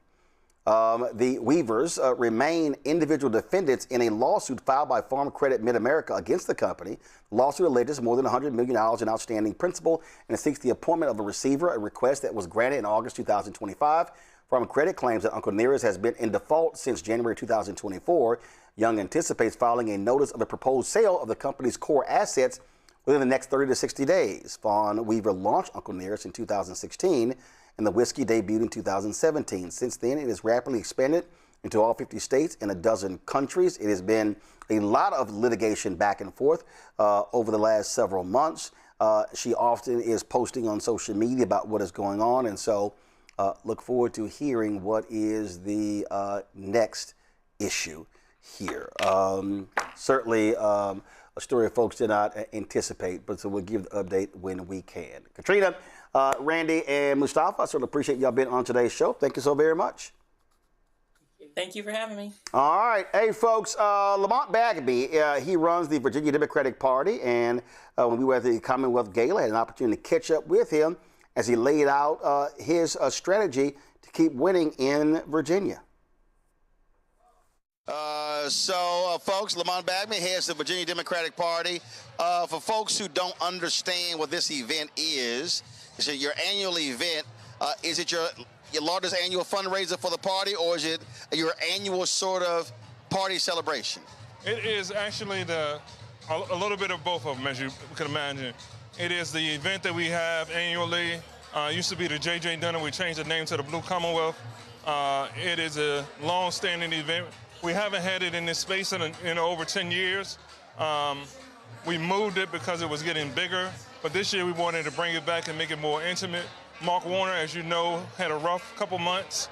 The Weavers remain individual defendants in a lawsuit filed by Farm Credit Mid-America against the company. The lawsuit alleges more than $100 million in outstanding principal and it seeks the appointment of a receiver, a request that was granted in August 2025. Farm Credit claims that Uncle Nearest has been in default since January 2024. Young anticipates filing a notice of a proposed sale of the company's core assets within the next 30 to 60 days. Fawn Weaver launched Uncle Nearest in 2016. And the whiskey debuted in 2017. Since then, it has rapidly expanded into all 50 states and a dozen countries. It has been a lot of litigation back and forth over the last several months. She often is posting on social media about what is going on. And so look forward to hearing what is the next issue here. Certainly a story folks did not anticipate, but so we'll give the update when we can. Katrina, Randy, and Mustafa, I certainly appreciate y'all being on today's show. Thank you so very much. Thank you for having me. All right. Hey, folks, Lamont Bagby, he runs the Virginia Democratic Party, and when we were at the Commonwealth Gala, I had an opportunity to catch up with him as he laid out his strategy to keep winning in Virginia. Folks, Lamont Bagby heads the Virginia Democratic Party. For folks who don't understand what this event is, it's your annual event. Is it your largest annual fundraiser for the party, or is it your annual sort of party celebration? It is actually a little bit of both of them, as you can imagine. It is the event that we have annually. Used to be the J.J. Dunner. We changed the name to the Blue Commonwealth. It is a long-standing event. We haven't had it in this space in over 10 years. We moved it because it was getting bigger, but this year we wanted to bring it back and make it more intimate. Mark Warner, as you know, had a rough couple months.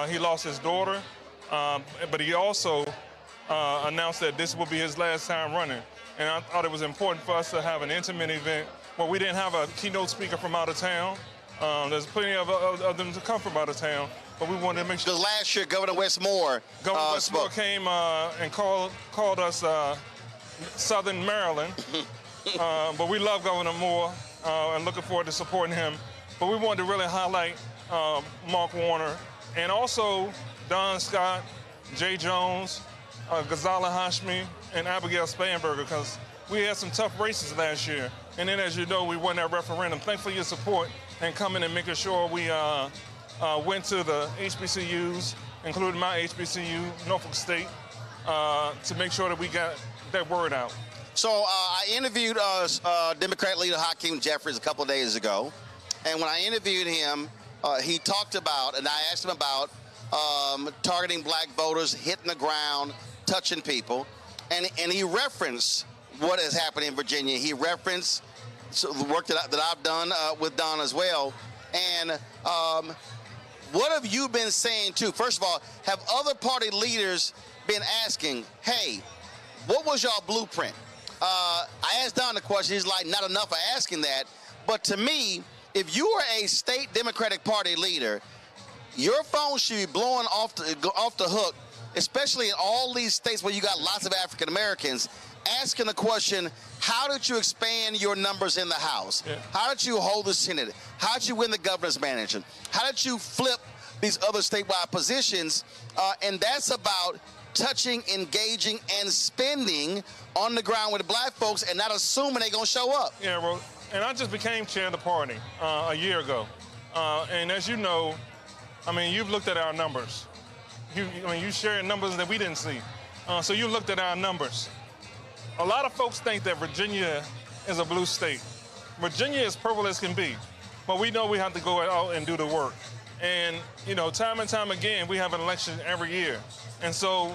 He lost his daughter, but he also announced that this will be his last time running. And I thought it was important for us to have an intimate event where we didn't have a keynote speaker from out of town. There's plenty of them to come from out of town, but we wanted to make sure. Because last year, Governor Westmore came and called us Southern Maryland, but we love Governor Moore and looking forward to supporting him. But we wanted to really highlight Mark Warner and also Don Scott, Jay Jones, Ghazala Hashmi, and Abigail Spanberger, because we had some tough races last year. And then, as you know, we won that referendum. Thanks for your support and coming and making sure we went to the HBCUs, including my HBCU, Norfolk State, to make sure that we got that word out. So I interviewed Democrat leader Hakeem Jeffries a couple of days ago. And when I interviewed him, he talked about, and I asked him about targeting black voters, hitting the ground, touching people. And he referenced what has happened in Virginia. He referenced the work that I've done with Don as well. And what have you been saying too? First of all, have other party leaders been asking, hey, what was y'all blueprint? I asked Don the question. He's like, not enough for asking that. But to me, if you are a state Democratic Party leader, your phone should be blowing off the hook, especially in all these states where you got lots of African Americans, asking the question, how did you expand your numbers in the House? Yeah. How did you hold the Senate? How did you win the governor's mansion? How did you flip these other statewide positions? And that's about touching, engaging, and spending on the ground with the black folks and not assuming they're going to show up. Yeah, well, and I just became chair of the party a year ago. And as you know, I mean, you've looked at our numbers. You shared numbers that we didn't see. So you looked at our numbers. A lot of folks think that Virginia is a blue state. Virginia is purple as can be, but we know we have to go out and do the work. And, you know, time and time again, we have an election every year. And so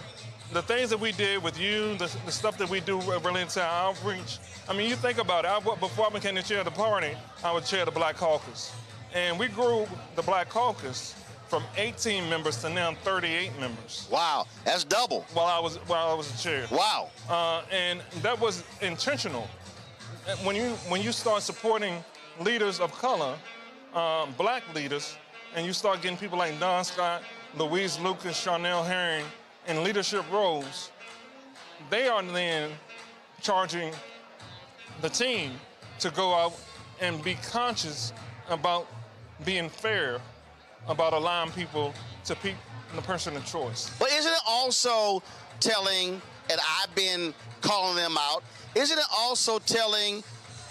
the things that we did with you, the stuff that we do related to our outreach, I mean, you think about it. Before I became the chair of the party, I was chair of the Black Caucus. And we grew the Black Caucus from 18 members to now 38 members. Wow, that's double. While I was the chair. Wow. And that was intentional. When you start supporting leaders of color, black leaders, and you start getting people like Don Scott, Louise Lucas, Charnel Herring in leadership roles, they are then charging the team to go out and be conscious about being fair, about allowing people to pick the person of choice. But isn't it also telling, and I've been calling them out, isn't it also telling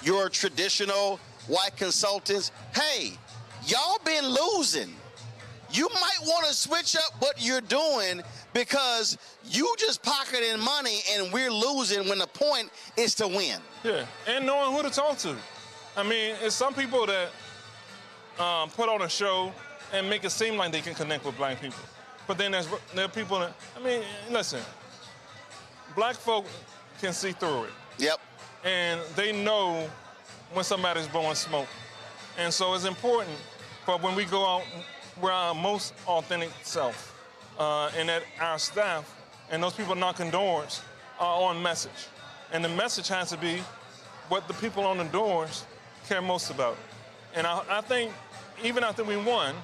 your traditional white consultants, hey, y'all been losing. You might want to switch up what you're doing because you just pocketing money and we're losing when the point is to win. Yeah, and knowing who to talk to. I mean, it's some people that put on a show and make it seem like they can connect with black people. But then there are people that, I mean, listen, black folk can see through it. Yep. And they know when somebody's blowing smoke. And so it's important for when we go out, we're our most authentic self. And that our staff and those people knocking doors are on message. And the message has to be what the people on the doors care most about. And I think even after we won,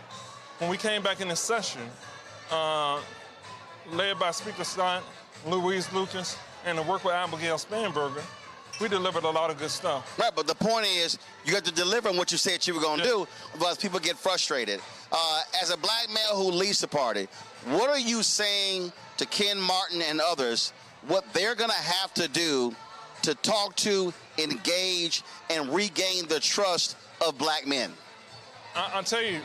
when we came back in the session, led by Speaker Scott, Louise Lucas, and the work with Abigail Spanberger, we delivered a lot of good stuff. Right, but the point is, you got to deliver on what you said you were going to do, otherwise people get frustrated. As a black male who leads the party, what are you saying to Ken Martin and others, what they're going to have to do to talk to, engage, and regain the trust of black men? I'll tell you,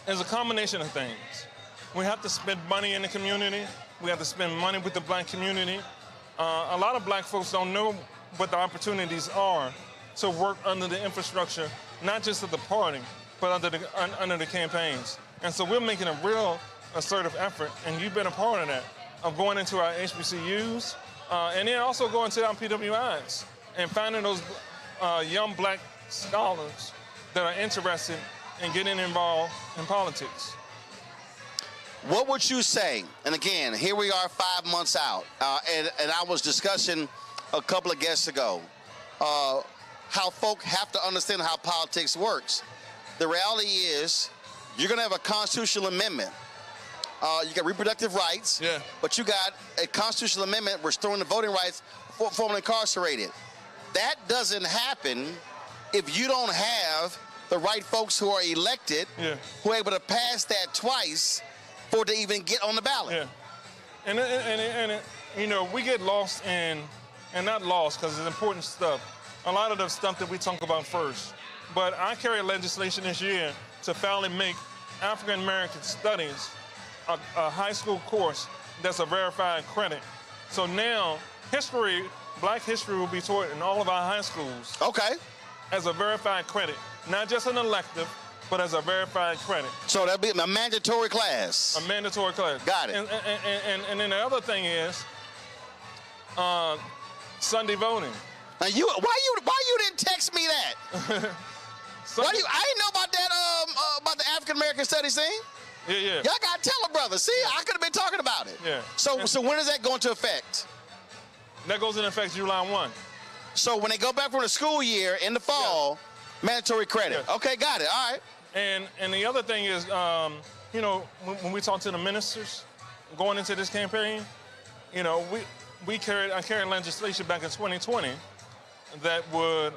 it's a combination of things. We have to spend money in the community. We have to spend money with the black community. A lot of black folks don't know what the opportunities are to work under the infrastructure, not just of the party, but under the campaigns. And so we're making a real assertive effort, and you've been a part of that, of going into our HBCUs, and then also going to our PWIs and finding those young black scholars that are interested in getting involved in politics. What would you say, and again, here we are 5 months out, and I was discussing a couple of guests ago how folk have to understand how politics works. The reality is you're going to have a constitutional amendment. You got reproductive rights, but you got a constitutional amendment restoring the voting rights for formerly incarcerated. That doesn't happen if you don't have the right folks who are elected, who are able to pass that twice for it to even get on the ballot. Yeah. And you know, we get lost in and not lost because it's important stuff. A lot of the stuff that we talk about first. But I carry legislation this year to finally make African American studies a high school course that's a verified credit. So now history, Black history will be taught in all of our high schools. Okay. As a verified credit, not just an elective, but as a verified credit. So that'll be a mandatory class. A mandatory class. Got it. And then the other thing is Sunday voting. Now why you didn't text me that? I didn't know about that about the African American Studies thing. Yeah. Y'all gotta tell a brother. See, I could have been talking about it. Yeah. So when does that go into effect? That goes into effect July 1. So when they go back for the school year in the fall, mandatory credit. Yes. Okay, got it. All right. And the other thing is, you know, when we talk to the ministers going into this campaign, you know, I carried legislation back in 2020 that would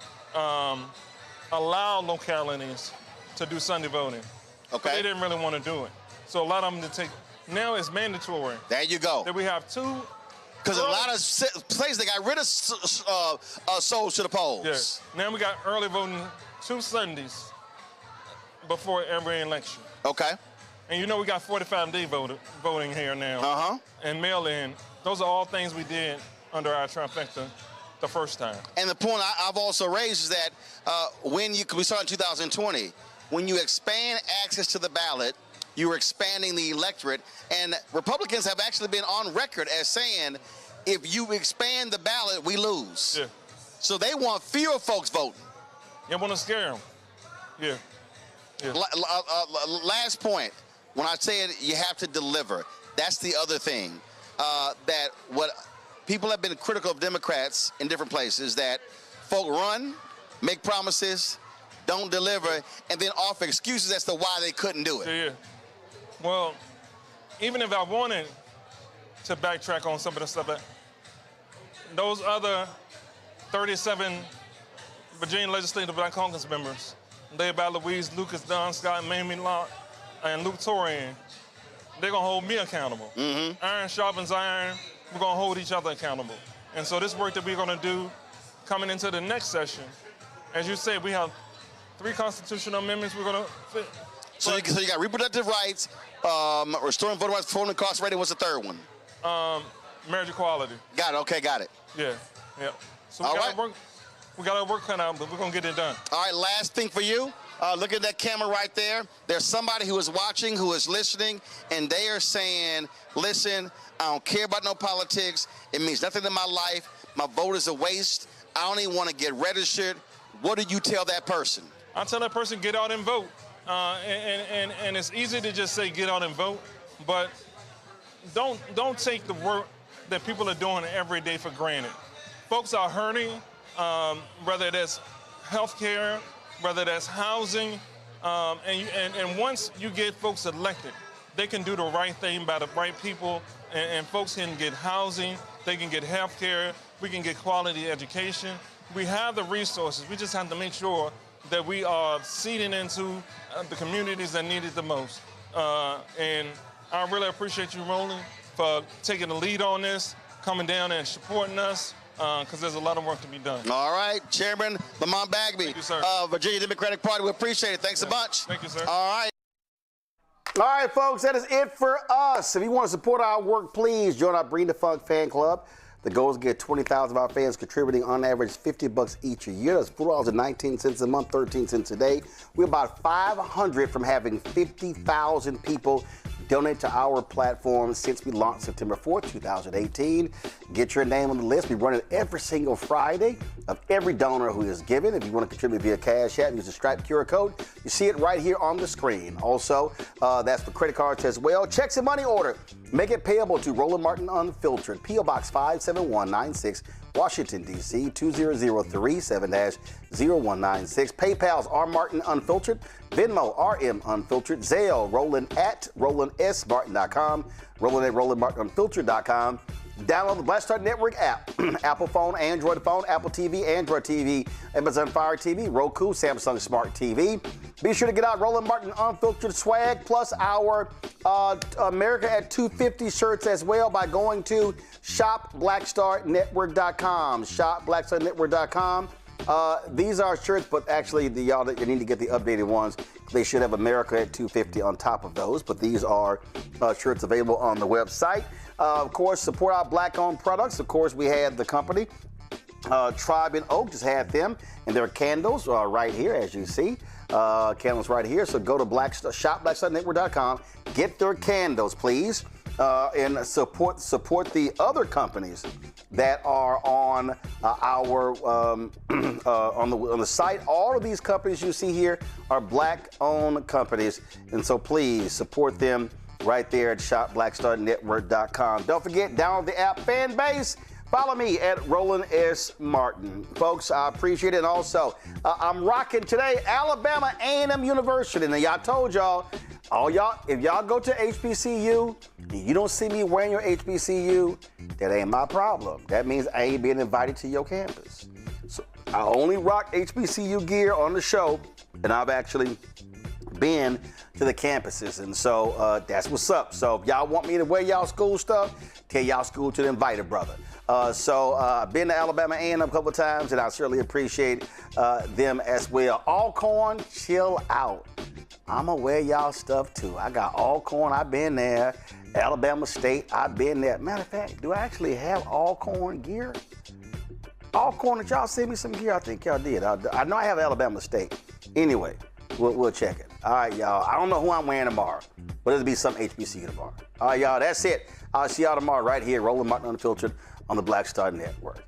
allow localities to do Sunday voting. Okay. But they didn't really want to do it. So a lot of them now it's mandatory. There you go. That we have two. Because a lot of places, they got rid of souls to the polls. Yes. Now we got early voting 2 Sundays before every election. Okay. And you know we got 45-day voting here now. And mail-in. Those are all things we did under our trifecta the first time. And the point I've also raised is that we saw in 2020, when you expand access to the ballot, you're expanding the electorate. And Republicans have actually been on record as saying, if you expand the ballot, we lose. Yeah. So they want fewer folks voting. They want to scare them. Yeah. Last point, when I said you have to deliver, that's the other thing. That what people have been critical of Democrats in different places, that folk run, make promises, don't deliver, and then offer excuses as to why they couldn't do it. Yeah. Well, even if I wanted to backtrack on some of the stuff, those other 37 Virginia legislative Black caucus members, led by Louise Lucas, Don Scott, Mamie Locke, and Luke Torian, they're going to hold me accountable. Iron sharpens iron. We're going to hold each other accountable. And so this work that we're going to do coming into the next session, as you said, we have 3 constitutional amendments we're going to fit. So you got reproductive rights, restoring voter rights, voting incarcerated. What's the third one? Marriage equality. Got it. Okay, got it. Yeah. So we got our work cut out, but we're going to get it done. All right, last thing for you. Look at that camera right there. There's somebody who is watching, who is listening, and they are saying, listen, I don't care about no politics. It means nothing in my life. My vote is a waste. I don't even want to get registered. What do you tell that person? I tell that person, get out and vote. And it's easy to just say get out and vote, but don't take the work that people are doing every day for granted. Folks are hurting, whether that's health care, whether that's housing, and once you get folks elected, they can do the right thing by the right people, and folks can get housing, they can get health care, we can get quality education. We have the resources. We just have to make sure that we are seeding into the communities that need it the most. And I really appreciate you, Roland, for taking the lead on this, coming down and supporting us, because there's a lot of work to be done. All right, Chairman Lamont Bagby, Thank you, sir. Virginia Democratic Party, we appreciate it. Thanks a bunch. Thank you, sir. All right. All right, folks, that is it for us. If you want to support our work, please join our Bring the Funk fan club. The goal is to get 20,000 of our fans contributing on average $50 each a year. That's $4.19 a month, 13 cents a day. We're about 500 from having 50,000 people donate to our platform since we launched September 4th, 2018. Get your name on the list. We run it every single Friday of every donor who is given. If you want to contribute via Cash App, use the Stripe QR code. You see it right here on the screen. Also, that's for credit cards as well. Checks and money order. Make it payable to Roland Martin Unfiltered, P.O. Box 57196, Washington, D.C. 20037-0196. PayPal's R. Martin Unfiltered, Venmo RM Unfiltered, Zelle Roland at RolandSMartin.com, Roland at RolandMartinUnfiltered.com. Download the Black Star Network app. Apple phone, Android phone, Apple TV, Android TV, Amazon Fire TV, Roku, Samsung Smart TV. Be sure to get out Roland Martin Unfiltered swag, plus our America at 250 shirts as well by going to shopblackstarnetwork.com. Shopblackstarnetwork.com. These are shirts, but actually, y'all need to get the updated ones. They should have America at 250 on top of those, but these are shirts available on the website. Of course, support our Black-owned products. Of course, we had the company, Tribe and Oak, just had them, and their candles right here, as you see. Candles right here. So go to shopblackstarnetwork.com, get their candles, please, and support the other companies that are on our on the site. All of these companies you see here are Black-owned companies, and so please support them right there at shopblackstarnetwork.com. Don't forget, download the app Fan Base. Follow me at Roland S. Martin. Folks, I appreciate it. And also, I'm rocking today Alabama A&M University. Now, y'all told y'all, if y'all go to HBCU and you don't see me wearing your HBCU, that ain't my problem. That means I ain't being invited to your campus. So I only rock HBCU gear on the show, and I've actually been to the campuses, and so that's what's up. So if y'all want me to wear y'all school stuff, tell y'all school to invite a brother. I've been to Alabama A&M a couple of times, and I certainly appreciate them as well. Alcorn, chill out. I'ma wear y'all stuff too. I got Alcorn, I've been there. Alabama State, I've been there. Matter of fact, do I actually have Alcorn gear? Alcorn, did y'all send me some gear? I think y'all did. I know I have Alabama State. Anyway, we'll check it. All right, y'all. I don't know who I'm wearing tomorrow, but it'll be some HBCU tomorrow. All right, y'all, that's it. I'll see y'all tomorrow right here, Roland Martin Unfiltered on the Black Star Network.